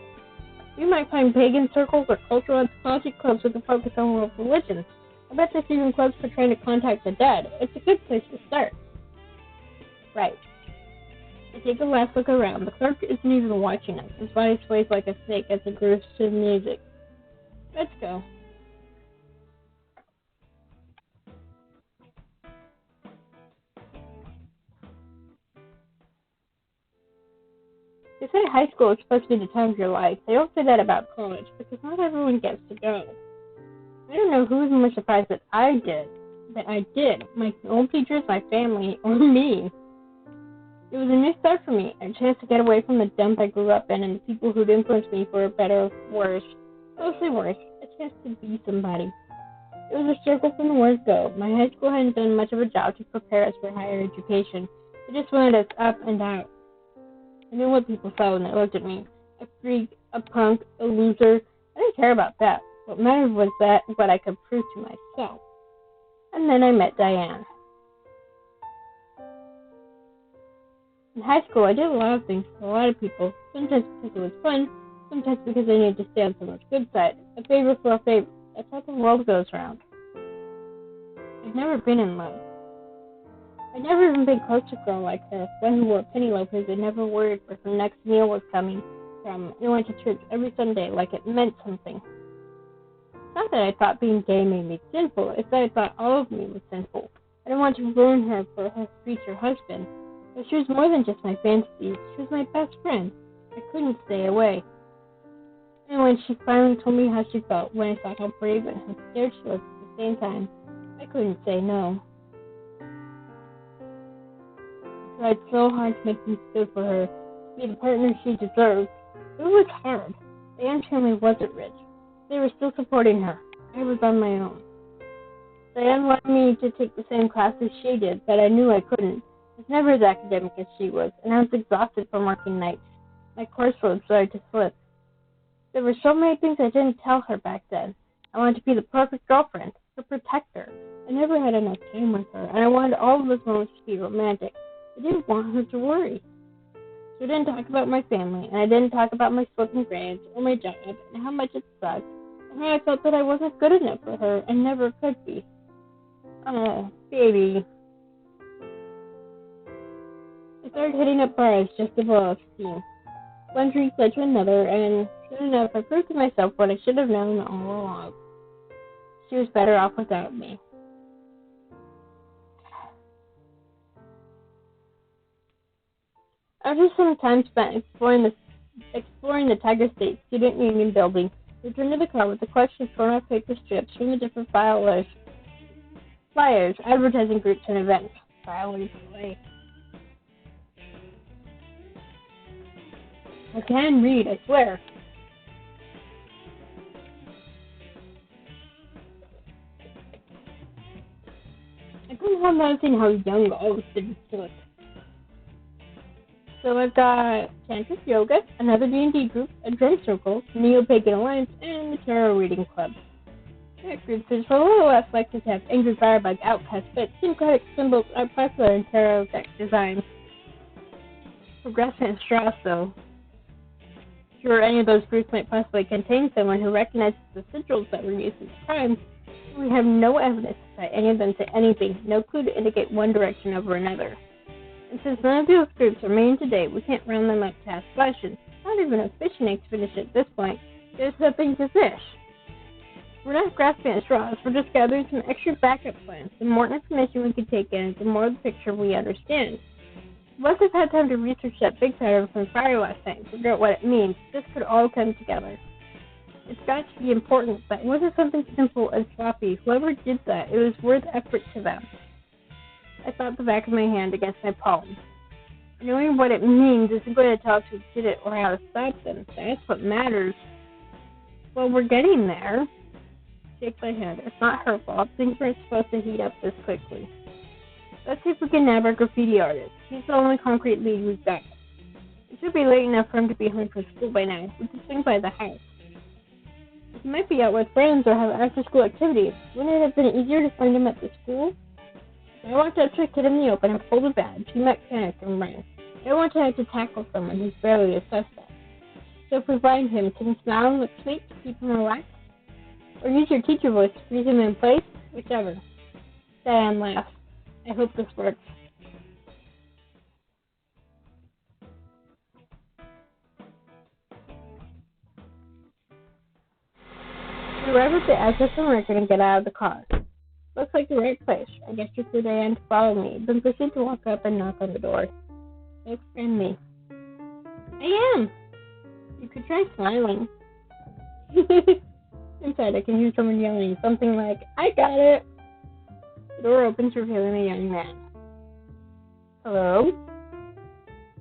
You might find pagan circles or cultural anthropology clubs with a focus on world religions. I bet there's even clubs for trying to contact the dead. It's a good place to start. Right. I take a last look around. The clerk isn't even watching us. His body sways like a snake as it grooves to the music. Let's go. They say high school is supposed to be the time of your life. They don't say that about college, because not everyone gets to go. I don't know who was more surprised that I did. My old teachers, my family, or me. It was a new start for me, a chance to get away from the dump I grew up in and the people who'd influenced me for better or worse. Mostly worse. A chance to be somebody. It was a circle from the word go. My high school hadn't done much of a job to prepare us for higher education. It just wanted us up and out. I knew what people saw when they looked at me. A freak, a punk, a loser. I didn't care about that. What mattered was that what I could prove to myself. And then I met Diane. In high school, I did a lot of things for a lot of people. Sometimes because it was fun, sometimes because I needed to stay on someone's good side. A favor for a favor. That's how the world goes round. I've never been in love. I'd never even been close to a girl like her, one who wore penny loafers and never worried where her next meal was coming from, and went to church every Sunday like it meant something. It's not that I thought being gay made me sinful, it's that I thought all of me was sinful. I didn't want to ruin her for her future husband. But she was more than just my fantasies, she was my best friend. I couldn't stay away. And when she finally told me how she felt, when I saw how brave and how scared she was at the same time, I couldn't say no. I tried so hard to make things good for her, to be the partner she deserved. It was hard. Diane's family wasn't rich. They were still supporting her. I was on my own. Diane wanted me to take the same classes she did, but I knew I couldn't. I was never as academic as she was, and I was exhausted from working nights. My course load started to slip. There were so many things I didn't tell her back then. I wanted to be the perfect girlfriend, her protector. I never had enough time with her, and I wanted all of those moments to be romantic. I didn't want her to worry. So I didn't talk about my family, and I didn't talk about my slipping grades, or my job, and how much it sucked, and how I felt that I wasn't good enough for her, and never could be. Oh, baby. I started hitting up bars just to blow off steam. One drink led to another, and soon enough I proved to myself what I should have known all along. She was better off without me. After some time spent exploring the Tiger State Student Union building, we returned to the car with the collection of torn off paper strips from the different flyers, advertising groups, and events. Flyers away. I can read, I swear. I couldn't help noticing how young all the students looked. So I've got Tantric Yoga, another D&D group, a drum circle, Neo-Pagan Alliance, and the Tarot Reading Club. That group is a little less likely to have angry firebug outcasts, but syncretic symbols are popular in tarot deck designs. Progressive straws, though. Sure, any of those groups might possibly contain someone who recognizes the sigils that were used in the crime. We have no evidence to tie any of them to anything, no clue to indicate one direction over another. And since none of those groups remain today, we can't round them up to ask questions. Not even a fishing expedition at this point. There's nothing to fish. We're not grasping at straws, we're just gathering some extra backup plans. The more information we can take in, the more the picture we understand. Once I've had time to research that big pattern from fire last night and figure out what it means, this could all come together. It's got to be important, but it wasn't something simple and sloppy. Whoever did that, it was worth effort to them. I felt the back of my hand against my palm. Knowing what it means isn't going to tell us who did it or how to stop them. That's what matters. Well, we're getting there. Shake my hand. It's not her fault. Things weren't supposed to heat up this quickly. Let's see if we can nab our graffiti artist. He's the only concrete lead we've got. It should be late enough for him to be home from school by now. We can swing by the house. He might be out with friends or have after-school activities. Wouldn't it have been easier to find him at the school? I walked up to a kid in the open and pulled a badge. He might panic and ran. I don't want to have to tackle someone who's barely a suspect. So if we find him, can he smile and look sweet to keep him relaxed? Or use your teacher voice to freeze him in place? Whichever. Diane laughed. I hope this works. We arrive at the address and we're going to get out of the car. Looks like the right place. I guess you're for Diane to follow me, then proceed to walk up and knock on the door. Look friendly. I am. You could try smiling. Inside, I can hear someone yelling something like, I got it. The door opens, revealing a young man. Hello?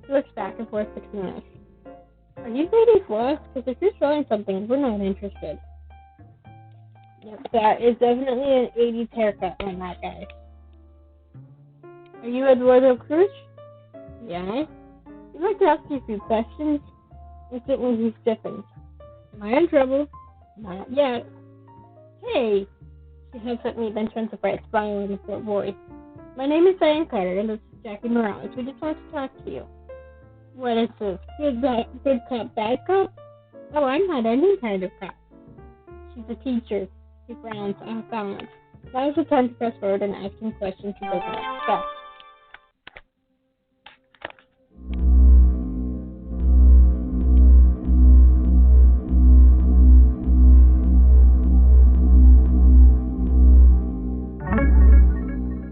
He looks back and forth between us. Are you ladies lost? Because if you're selling something, we're not interested. Yep, that is definitely an 80s haircut on that guy. Are you Eduardo Cruz? Yeah. I'd like to ask you a few questions. Instantly he stiffens. Am I in trouble? Not yet. Hey! She looks at me, then turns a bright smile on the poor boy. My name is Diane Carter, and this is Jackie Morales. We just want to talk to you. What is this? Good cop, bad cop? Oh, I'm not any kind of cop. She's a teacher. He frowns, off balance. Now is the time to press forward and ask him questions he doesn't expect.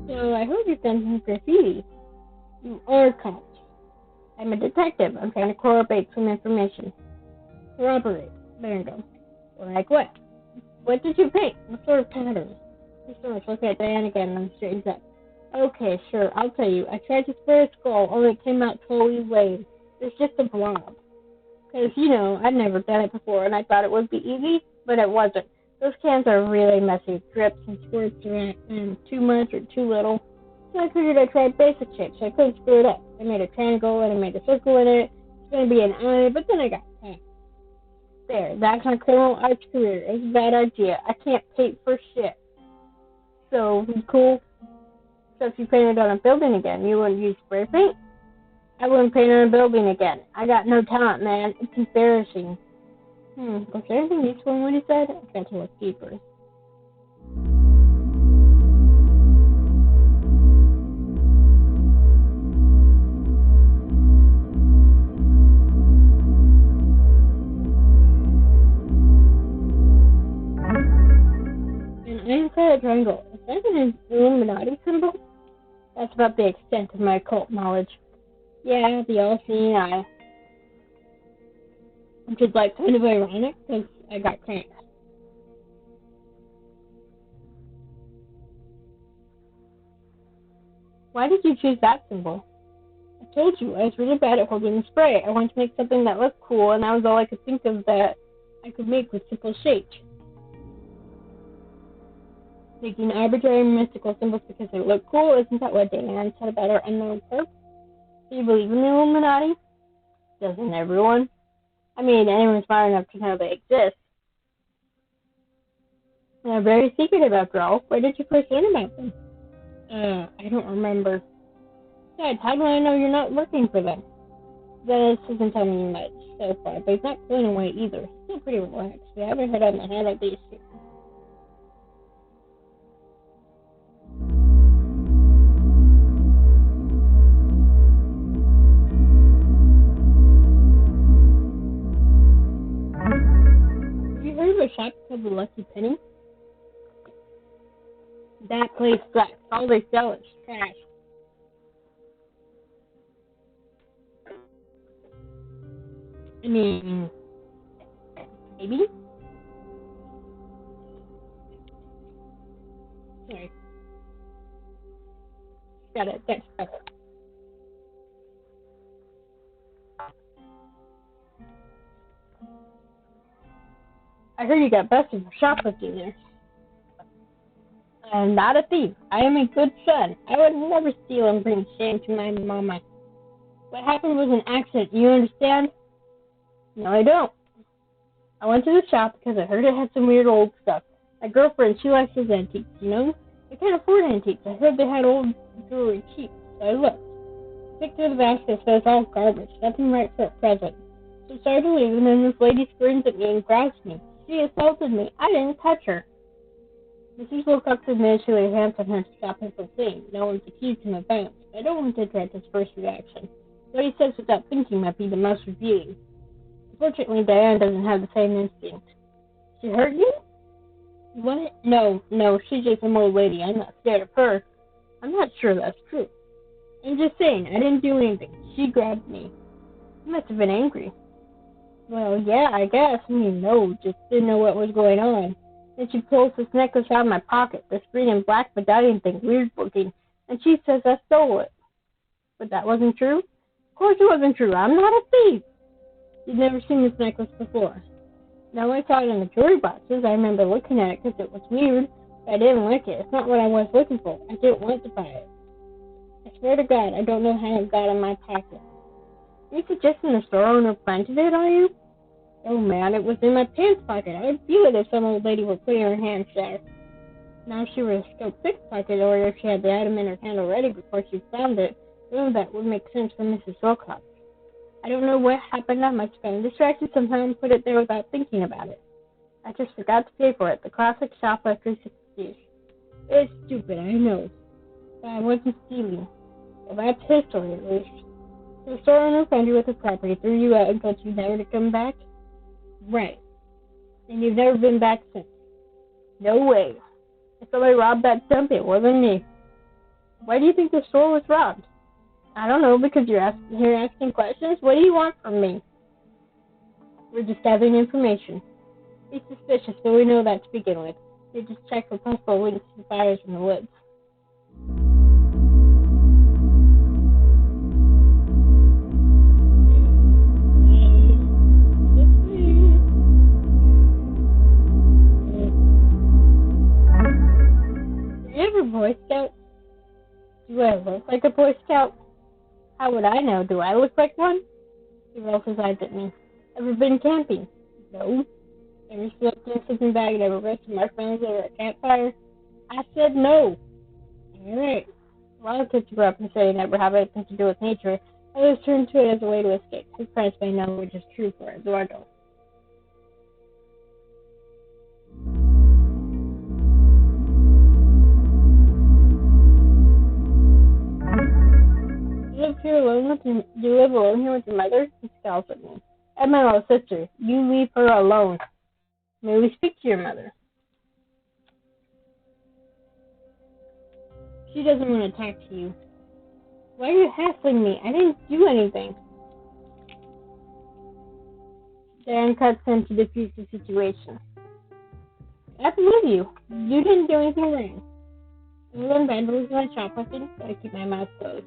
So I heard you've done some graffiti. You are cops. I'm a detective. I'm trying to corroborate some information. Corroborate. There you go. Like what? What did you paint? What sort of pattern? He starts looking at Diane again and straightens up. Okay, sure, I'll tell you. I tried to spray a skull, only it came out totally lame. It's just a blob. Because, I'd never done it before, and I thought it would be easy, but it wasn't. Those cans are really messy. Drips and squirts and too much or too little. So I figured I'd try basic shapes, so I couldn't screw it up. I made a triangle, and I made a circle in it. It's going to be an eye, but then I got caught. There, that's my criminal arts career. It's a bad idea. I can't paint for shit. So, cool. So if you painted on a building again, you wouldn't use spray paint? I wouldn't paint on a building again. I got no talent, man. It's embarrassing. Was there anything useful in what he said? I tried to look deeper. Inside a triangle. Is that an Illuminati symbol? That's about the extent of my occult knowledge. Yeah, the all-seeing eye. Which is kind of ironic, because I got cramps. Why did you choose that symbol? I told you, I was really bad at holding the spray. I wanted to make something that looked cool, and that was all I could think of that I could make with simple shapes. Making arbitrary mystical symbols because they look cool, isn't that what Diane said about our unknown cult? Do you believe in the Illuminati? Doesn't everyone? I mean, anyone smart enough to know they exist. They're very secretive after all. Where did you first learn about them? I don't remember. Besides, how do I know you're not working for them? This isn't telling me much so far, but he's not pulling away either. Still pretty relaxed. We haven't heard on the head of these two. Have you heard of a shop called the Lucky Penny? That place sucks. All they sell is trash. I mean, maybe? Sorry. Got it. That's better. I heard you got busted for shoplifting there. I'm not a thief. I am a good son. I would never steal and bring shame to my mama. What happened was an accident. You understand? No, I don't. I went to the shop because I heard it had some weird old stuff. My girlfriend, she likes his antiques, you know? I can't afford antiques. I heard they had old jewelry cheap, so I looked. Picked through the basket, so it's all garbage. Nothing right for a present. So I started to leave, and then this lady screamed at me and grabs me. She assaulted me. I didn't touch her. Mrs. Wilcox admitted she laid hands on her to stop him from fleeing. No one's accused him of violence. I don't want to interrupt his first reaction. What he says without thinking might be the most revealing. Unfortunately, Diane doesn't have the same instinct. She hurt you? What? No, she's just some old lady. I'm not scared of her. I'm not sure that's true. I'm just saying, I didn't do anything. She grabbed me. You must have been angry. Well, yeah, I guess. I mean, no, just didn't know what was going on. Then she pulls this necklace out of my pocket, this green and black medallion thing, weird looking, and she says I stole it. But that wasn't true? Of course it wasn't true. I'm not a thief. You'd never seen this necklace before. Now I saw it in the jewelry boxes. I remember looking at it because it was weird, but I didn't like it. It's not what I was looking for. I didn't want to buy it. I swear to God, I don't know how it got in my pocket. Are you suggesting the store owner planted it, are you? Oh man, it was in my pants pocket. I would feel it if some old lady were putting her hands there. Now if she were to still pickpocket, or if she had the item in her hand already before she found it, well, that would make sense for Mrs. Wilcox. I don't know what happened. I must have been distracted somehow and put it there without thinking about it. I just forgot to pay for it. The classic shoplifter's excuse. It's stupid, I know. But I wasn't stealing. Well, that's his story, at least. The store owner found you with the property, threw you out and told you never to come back? Right. And you've never been back since? No way. If somebody robbed that dump, it wasn't me. Why do you think the store was robbed? I don't know, because you're here asking questions? What do you want from me? We're just gathering information. Be suspicious, but we know that to begin with. We just check for possible links to fires in the woods. Are you ever a Boy Scout? Do I look like a Boy Scout? How would I know? Do I look like one? He rolls his eyes at me. Ever been camping? No. Ever slept in a sleeping bag and ever rested marshmallows over a campfire? I said no. Alright. A lot of kids grow up and say they never have anything to do with nature. Others turn to it as a way to escape. His parents may know which is true for Eduardo. Do you live alone here with your mother? He scowls at me. And my little sister. You leave her alone. May we speak to your mother? She doesn't want to talk to you. Why are you hassling me? I didn't do anything. Dan cuts in to defuse the situation. I believe you. You didn't do anything wrong. I'm going vandalism and shoplifting, so I keep my mouth closed.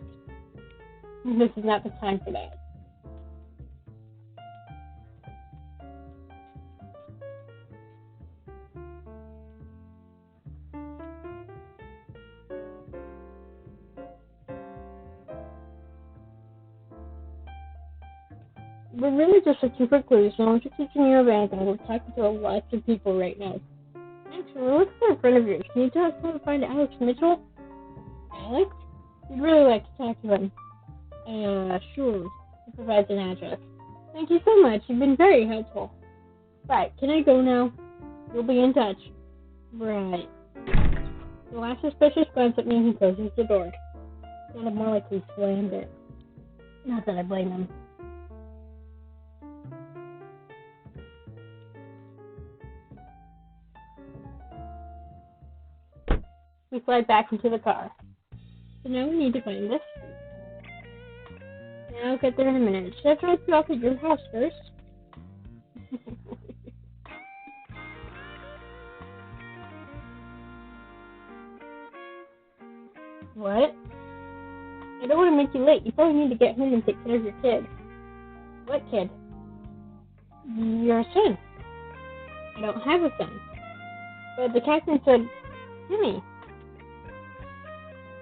This is not the time for that. we're really just looking for clues. No one's accusing you of anything. We're talking to lots of people right now. Actually, we're looking for a friend of yours. Can you tell us how to find Alex Mitchell? Alex? We'd really like to talk to him. Sure. He provides an address. Thank you so much. You've been very helpful. Right, can I go now? We'll be in touch. Right. The last suspicious glance at me, he closes the door. Sounded more like he slammed it. Not that I blame him. We slide back into the car. So now we need to find this. Yeah, I'll get there in a minute. Should I drop you off at your house first? What? I don't want to make you late. You probably need to get home and take care of your kid. What kid? Your son. I don't have a son. But the captain said, Jimmy.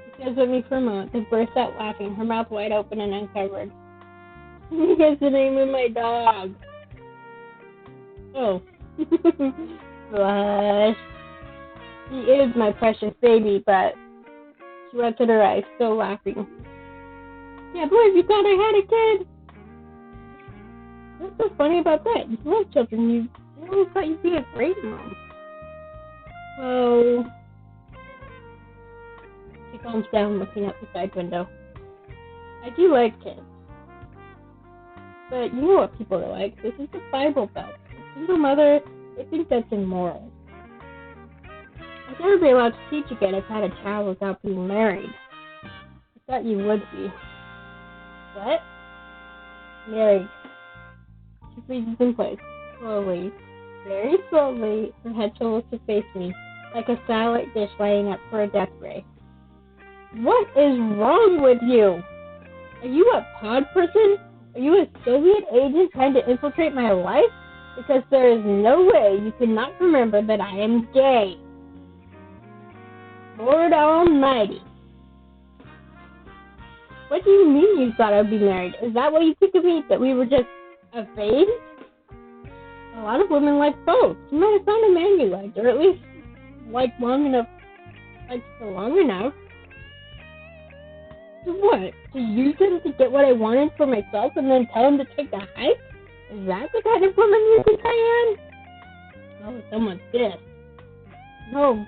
She stares at me for a moment, then bursts out laughing, her mouth wide open and uncovered. That's the name of my dog. Oh. Blush. He is my precious baby, but she wipes at her eyes, still laughing. Can't believe you thought I had a kid. What's so funny about that? You love children. You always thought you'd be a great mom. Oh. She calms down, looking out the side window. I do like kids. But you know what people are like. This is the Bible Belt. A single mother, they think that's immoral. I'd never be allowed to teach again if I had a child without being married. I thought you would be. What? Married. She freezes in place, slowly, very slowly, her head tilts to face me, like a satellite dish lighting up for a death ray. What is wrong with you? Are you a pod person? Are you a Soviet agent trying to infiltrate my life? Because there is no way you cannot remember that I am gay. Lord Almighty. What do you mean you thought I'd be married? Is that what you think of me? That we were just a phase? A lot of women like both. You might have found a man you liked, or at least liked long enough, for long enough. To what? To use him to get what I wanted for myself and then tell him to take the hike? Is that the kind of woman you think I am? Oh, someone's pissed. No,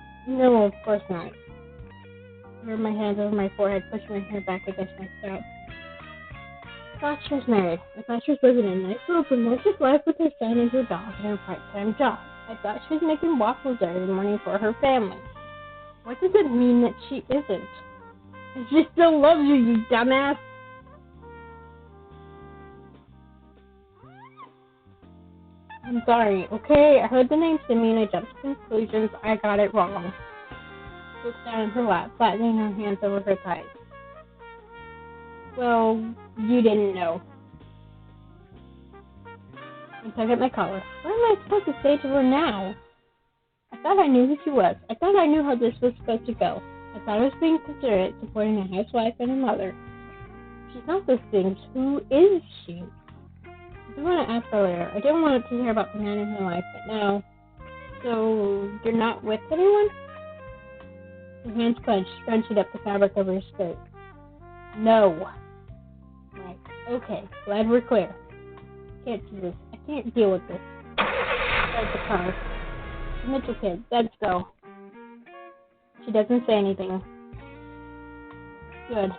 of course not. I rub my hands over my forehead, pushing my hair back against my scalp. I thought she was married. I thought she was living a nice little domestic life with her son and her dog and her part-time job. I thought she was making waffles every morning for her family. What does it mean that she isn't? She still loves you, you dumbass. I'm sorry, okay? I heard the name Simi and I jumped to conclusions. I got it wrong. She looks down in her lap, flattening her hands over her thighs. Well, you didn't know. I tug at my collar. What am I supposed to say to her now? I thought I knew who she was. I thought I knew how this was supposed to go. I thought I was being considerate, supporting a housewife and a mother. She's not those things. Who is she? I do want to ask her later. I didn't want to hear about the man in her life, but now. So, you're not with anyone? Her hands clenched, scrunching up the fabric of her skirt. No. Right. Okay. Glad we're clear. Can't do this. I can't deal with this. Start the car. Mitchell kid, let's go. She doesn't say anything. Good.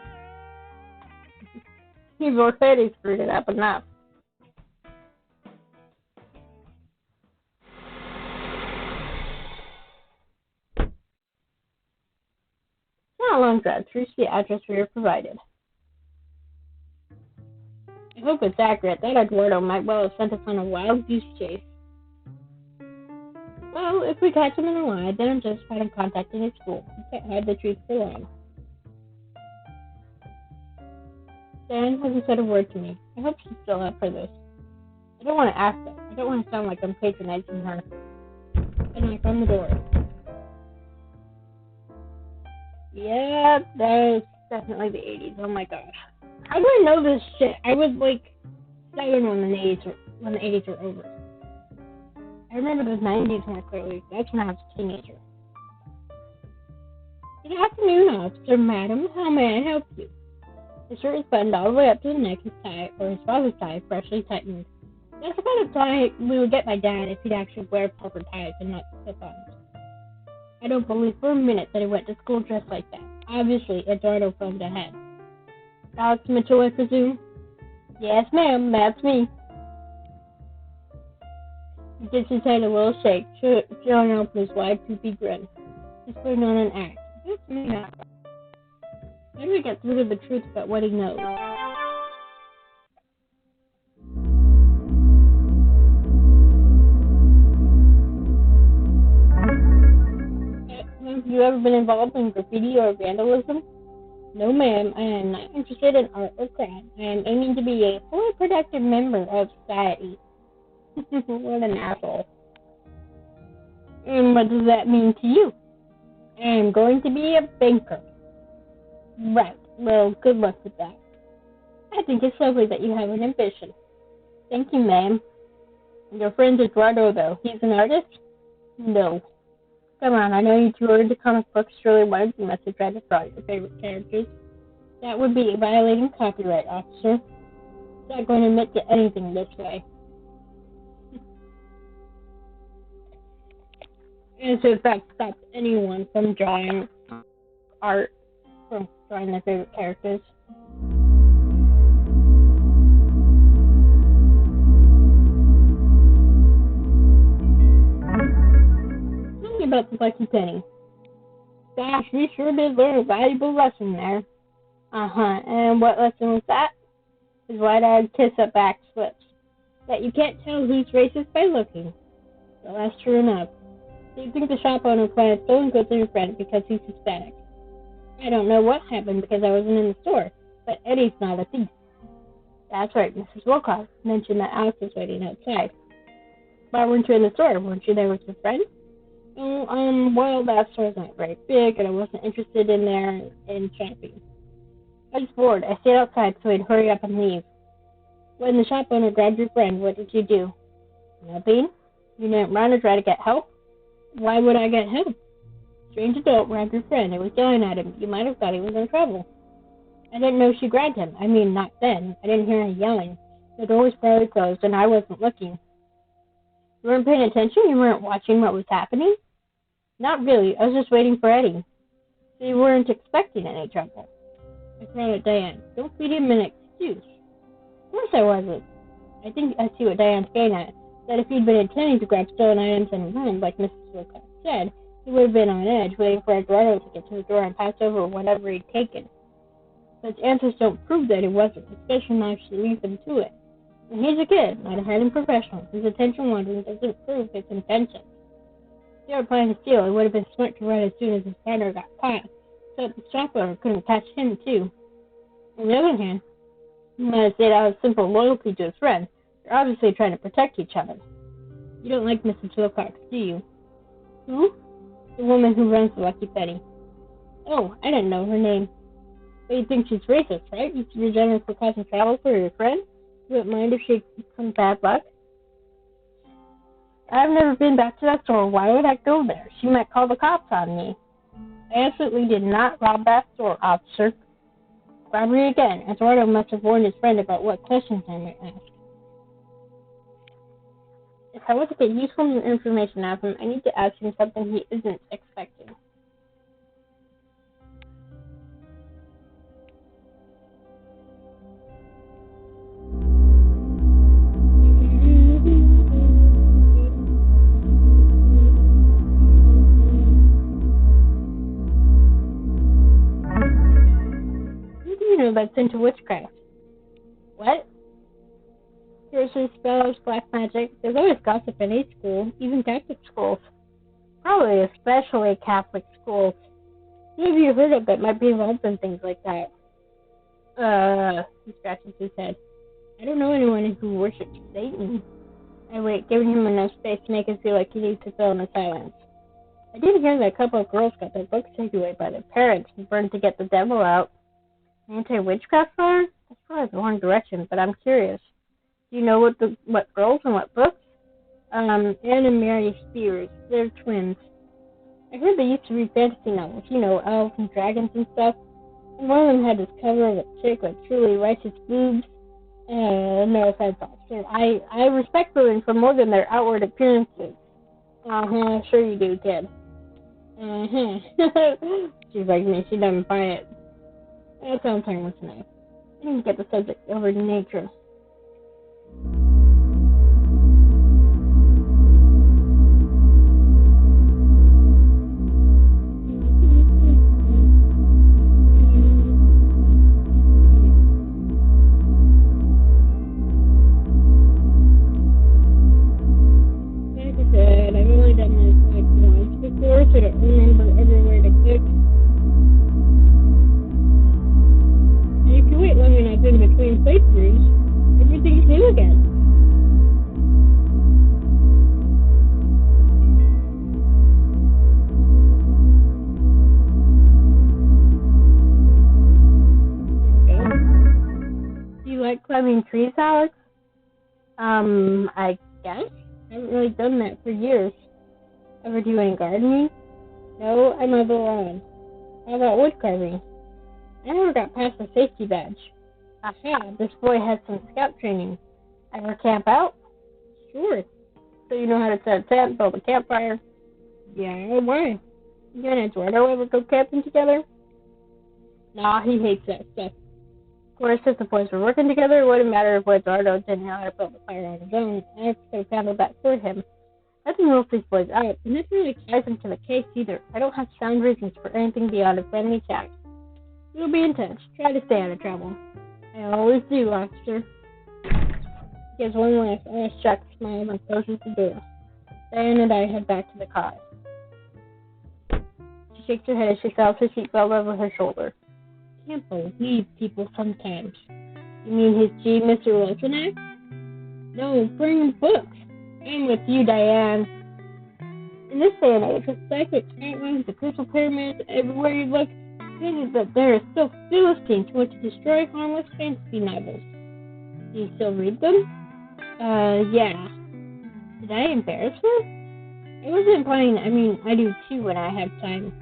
You've already screwed it up enough. Not a long drive to reach the address we were provided. I hope it's accurate. That Eduardo might well have sent us on a wild goose chase. Well, if we catch him in a lie, then I'm justified in contacting his school. We can't hide the truth for long. Diane hasn't said a word to me. I hope she's still up for this. I don't want to ask her. I don't want to sound like I'm patronizing her. I knock on the door. Yeah, that's definitely the 80s. Oh my gosh. How do I know this shit? I was like Even when the 80s were over. I remember the 90s more clearly. That's when I was a teenager. Good afternoon, officer, madam. How may I help you? His shirt is buttoned all the way up to the neck, his tie, or his father's tie, freshly tightened. That's the kind of tie we would get my dad if he'd actually wear proper ties and not slip-ons. I don't believe for a minute that he went to school dressed like that. Obviously, Eduardo phoned ahead. Alex Mitchell, I presume? Yes, ma'am, that's me. He gives his head a little shake, showing off his wide, toothy grin. He's putting on an act. That's me now. How do we get through to the truth about what he knows? Have you ever been involved in graffiti or vandalism? No, ma'am. I am not interested in art or craft. I am aiming to be a fully productive member of society. What an asshole. And what does that mean to you? I am going to be a banker. Right. Well, good luck with that. I think it's lovely that you have an ambition. Thank you, ma'am. Your friend Eduardo, though, he's an artist? No. Come on, I know you two are into comic books. Surely one of you must have tried to draw your favorite characters. That would be violating copyright, officer. I'm not going to admit to anything this way. And so that stops anyone from drawing art, from drawing their favorite characters. Tell me about the Lucky Penny. Gosh, we sure did learn a valuable lesson there. Uh-huh, and what lesson was that? His wide-eyed kiss-up back slips. That you can't tell who's racist by looking. Well, that's true enough. So you think the shop owner planted stolen goods on your friend because he's Hispanic. I don't know what happened because I wasn't in the store, but Eddie's not a thief. That's right, Mrs. Wilcox mentioned that Alex was waiting outside. Why weren't you in the store? Weren't you there with your friend? Oh, well, that store's not very big, and I wasn't interested in there in shopping. I was bored. I stayed outside so he'd hurry up and leave. When the shop owner grabbed your friend, what did you do? Nothing. You didn't run or try to get help? Why would I get help? Strange adult grabbed your friend and was yelling at him. You might have thought he was in trouble. I didn't know she grabbed him. I mean, not then. I didn't hear her yelling. The door was probably closed, and I wasn't looking. You weren't paying attention? You weren't watching what was happening? Not really. I was just waiting for Eddie. So you weren't expecting any trouble. I frowned at Diane. Don't feed him an excuse. Of course I wasn't. I think I see what Diane's getting at. That if he'd been intending to grab stolen items and run, like Mrs. Wilcox said, he would have been on edge, waiting for Eduardo to get to the door and pass over whatever he'd taken. Such answers don't prove that he wasn't, especially not if she leads them to it. And he's a kid, not a hardened professional. His attention wandering doesn't prove his intention. If they were planning to steal, it would have been smart to run as soon as his partner got caught, so that the shop owner couldn't catch him too. On the other hand, he might have stayed out of simple loyalty to his friend. They're obviously trying to protect each other. You don't like Mrs. Wilcox, do you? Who? The woman who runs the Lucky Penny. Oh, I didn't know her name. But you think she's racist, right? You're generous for causing trouble for your friend? You wouldn't mind if she becomes bad luck? I've never been back to that store. Why would I go there? She might call the cops on me. I absolutely did not rob that store, officer. Robbery again. Eduardo must have warned his friend about what questions I might ask. If I want to get useful information out of him, I need to ask him something he isn't expecting. Who do you know that's into witchcraft? What? Sorcery spells, black magic. There's always gossip in each school, even Catholic schools. Probably especially Catholic schools. Who have you heard of that might be involved in things like that? He scratches his head. I don't know anyone who worships Satan. I wait, giving him enough space to make him feel like he needs to fill in the silence. I did hear that a couple of girls got their books taken away by their parents and burned to get the devil out. Anti-witchcraft fire? That's probably the wrong direction, but I'm curious. Do you know what girls and what books? Anne and Mary Spears. They're twins. I heard they used to read fantasy novels, elves and dragons and stuff. And one of them had this cover of a chick with truly righteous boobs. No offense, officer. I respect women for more than their outward appearances. Sure you do, kid. She's like me, she doesn't buy it. That's what I'm talking about tonight. I need to get the subject over to nature. Climbing trees, Alex? I guess. I haven't really done that for years. Ever do any gardening? No, I mow the lawn. How about wood carving? I never got past the safety badge. Aha, this boy has some scout training. Ever camp out? Sure. So you know how to set a tent, build a campfire? Yeah, why? You and Eduardo ever go camping together? Nah, he hates that stuff. Of course, if the boys were working together, it wouldn't matter if Eduardo didn't know how to build a fire on his own. I could have handled that for him. Nothing rules these boys out, and this really ties into the case either. I don't have sound reasons for anything beyond a friendly chat. We'll be in touch. Try to stay out of trouble. I always do, officer. He gives one last shocked smile and closes the door. Diane and I head back to the car. She shakes her head as she sells her seatbelt over her shoulder. I can't believe people sometimes. You mean his G, Mr. Wilsonak? No, bring books. I'm with you, Diane. In this day and age, with psychic outlines, the crystal pyramids, everywhere you look, it is that there is still Philistines who want to destroy harmless fantasy novels. Do you still read them? Yeah. Did I embarrass her? I wasn't implying, I do too when I have time.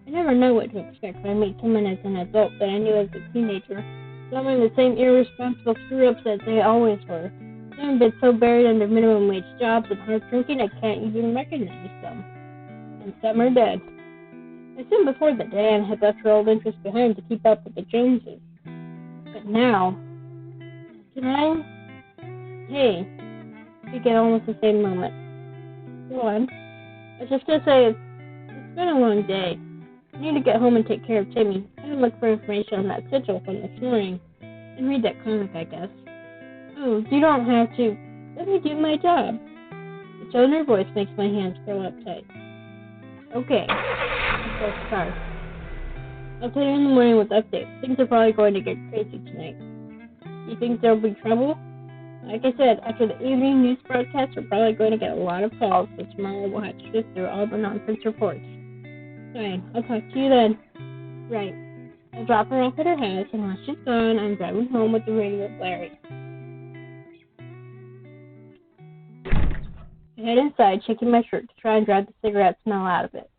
I never know what to expect when I meet someone as an adult that I knew as a teenager. Some are the same irresponsible screw-ups that they always were. Some have been so buried under minimum wage jobs and hard drinking I can't even recognize them. And some are dead. I assumed before that Diane had left her old interests behind to keep up with the Joneses. But now... Can I? Hey. We get almost the same moment. Go on. I was just gonna say, it's been a long day. I need to get home and take care of Timmy. I can look for information on that sigil from this morning. And read that comic, I guess. Oh, you don't have to. Let me do my job. The tone in her voice makes my hands curl up tight. Okay. Sorry. I'll tell you in the morning with updates. Things are probably going to get crazy tonight. You think there'll be trouble? Like I said, after the evening news broadcast, we're probably going to get a lot of calls, so tomorrow we'll have to sift through all the nonsense reports. Fine, I'll talk to you then. Right. I'll drop her off at her house, and while she's gone, I'm driving home with the radio blaring. I head inside, shaking my shirt to try and drive the cigarette smell out of it.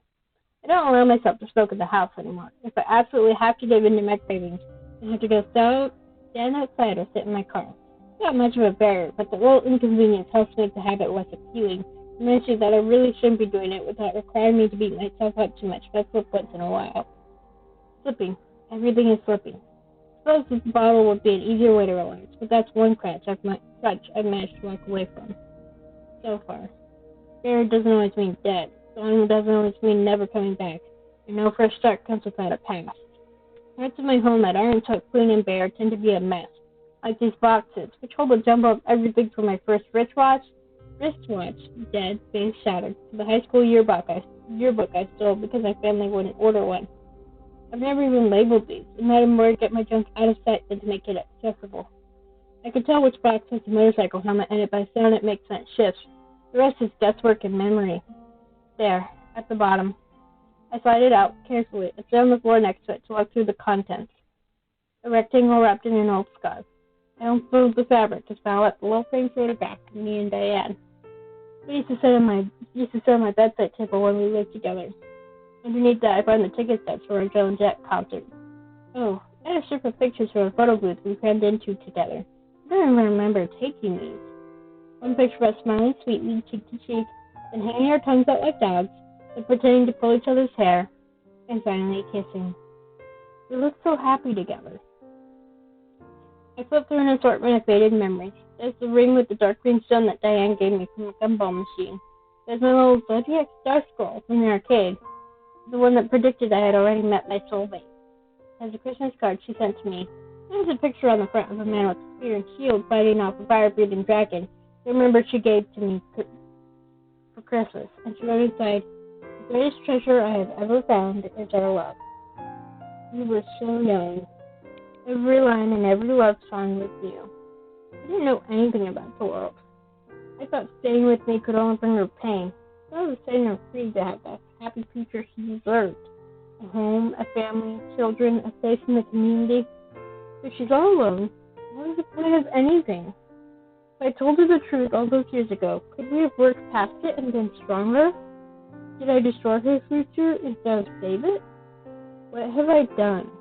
I don't allow myself to smoke in the house anymore. If I absolutely have to give in to my cravings, I have to go stand outside or sit in my car. Not much of a barrier, but the little inconvenience helps make the habit less appealing. It reminds me that I really shouldn't be doing it without requiring me to beat myself up too much if I slip once in a while. Slipping. Everything is slipping. I suppose this bottle would be an easier way to relax, but that's one crutch I've managed to walk away from. So far. Failure doesn't always mean dead. Gone doesn't always mean never coming back. And no fresh start comes without a past. Parts of my home that aren't tucked clean and bare tend to be a mess. Like these boxes, which hold a jumble of everything from my first wristwatch, dead, base shattered, to the high school yearbook I stole because my family wouldn't order one. I've never even labeled these, and might have more to get my junk out of sight than to make it accessible. I can tell which box has a motorcycle helmet in it by sound it makes when it shifts. The rest is guesswork and memory. There, at the bottom. I slide it out carefully and sit on the floor next to it to look through the contents. A rectangle wrapped in an old scarf. I unfolded the fabric to smile at the little framed photograph of me and Diane. We used to sit on my bedside table when we lived together. Underneath that, I found the ticket stubs for a Joan Jett concert. Oh, I had a strip of pictures from a photo booth we crammed into together. I don't even remember taking these. One picture of us smiling sweetly, cheek to cheek, then hanging our tongues out like dogs, then pretending to pull each other's hair, and finally kissing. We looked so happy together. I flipped through an assortment of faded memories. There's the ring with the dark green stone that Diane gave me from a gumball machine. There's my little Zodiac star scroll from the arcade, the one that predicted I had already met my soulmate. As a Christmas card she sent to me, there was a picture on the front of a man with a spear and shield fighting off a fire-breathing dragon. I remember she gave to me for Christmas, and she wrote inside, "The greatest treasure I have ever found is our love." We were so young. Every line in every love song was new. I didn't know anything about the world. I thought staying with me could only bring her pain. I was setting her free to have the happy future she deserved. A home, a family, children, a place in the community. If she's all alone, what is the point of anything? If I told her the truth all those years ago, could we have worked past it and been stronger? Did I destroy her future instead of save it? What have I done?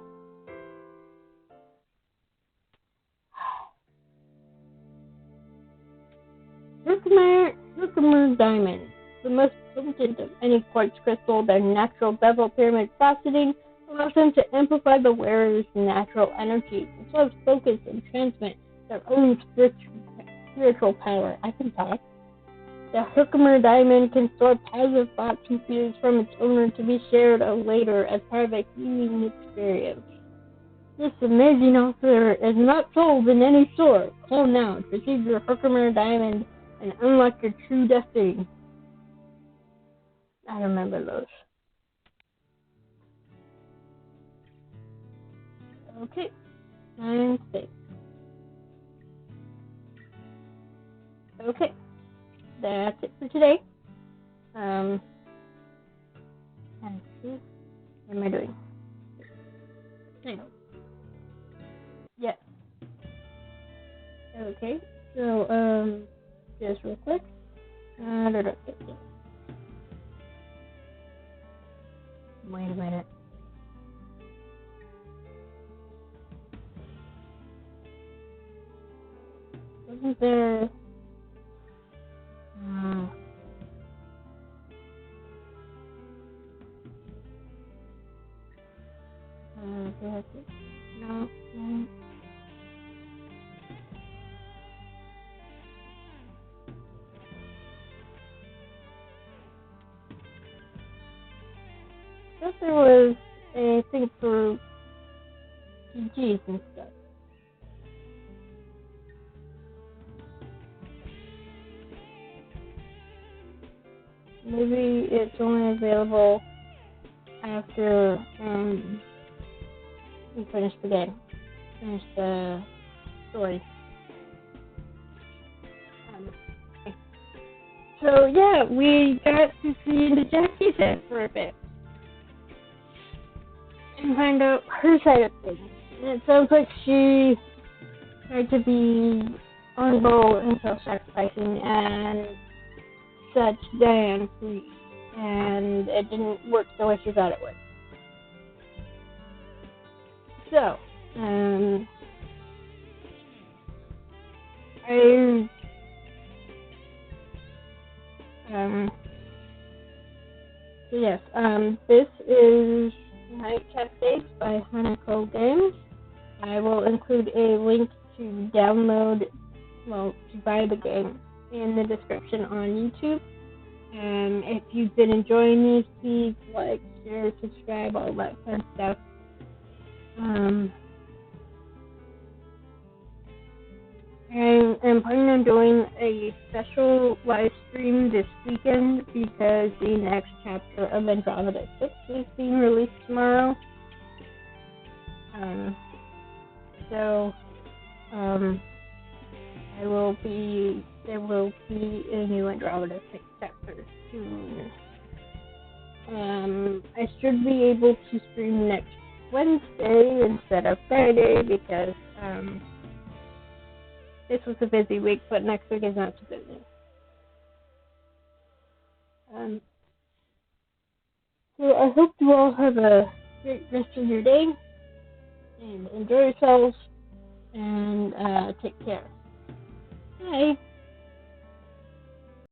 Herkimer diamond, the most potent of any quartz crystal. Their natural bevel pyramid faceting allows them to amplify the wearer's natural energy, as well as focus and transmit their own spiritual power. I can talk. The Herkimer diamond can store positive thoughts and feelings from its owner to be shared later as part of a healing experience. This amazing offer is not sold in any store. Call now to receive your Herkimer diamond and unlock your true destiny. I remember those. Okay, and save. Okay, that's it for today. And what am I doing? Yes. Okay, so, just real quick. Wait a minute. Wasn't there... no. I thought there was a thing for PGs and stuff. Maybe it's only available after we finish the game. Finish the story. So yeah, we got to see the Jackie's head for a bit. And find out her side of things. And it sounds like she tried to be honorable and self-sacrificing and set Diane free. And it didn't work the way she thought it would. So, this is Night Cascades by Hanako Games. I will include a link to to buy the game in the description on YouTube. If you've been enjoying these, please like, share, subscribe, all that fun stuff. I'm planning on doing a special live stream this weekend because the next chapter of Andromeda 6 is being released tomorrow. There will be a new Andromeda 6 chapter soon. I should be able to stream next Wednesday instead of Friday because this was a busy week, but next week is not so busy. So I hope you all have a great rest of your day, and enjoy yourselves, and take care. Bye.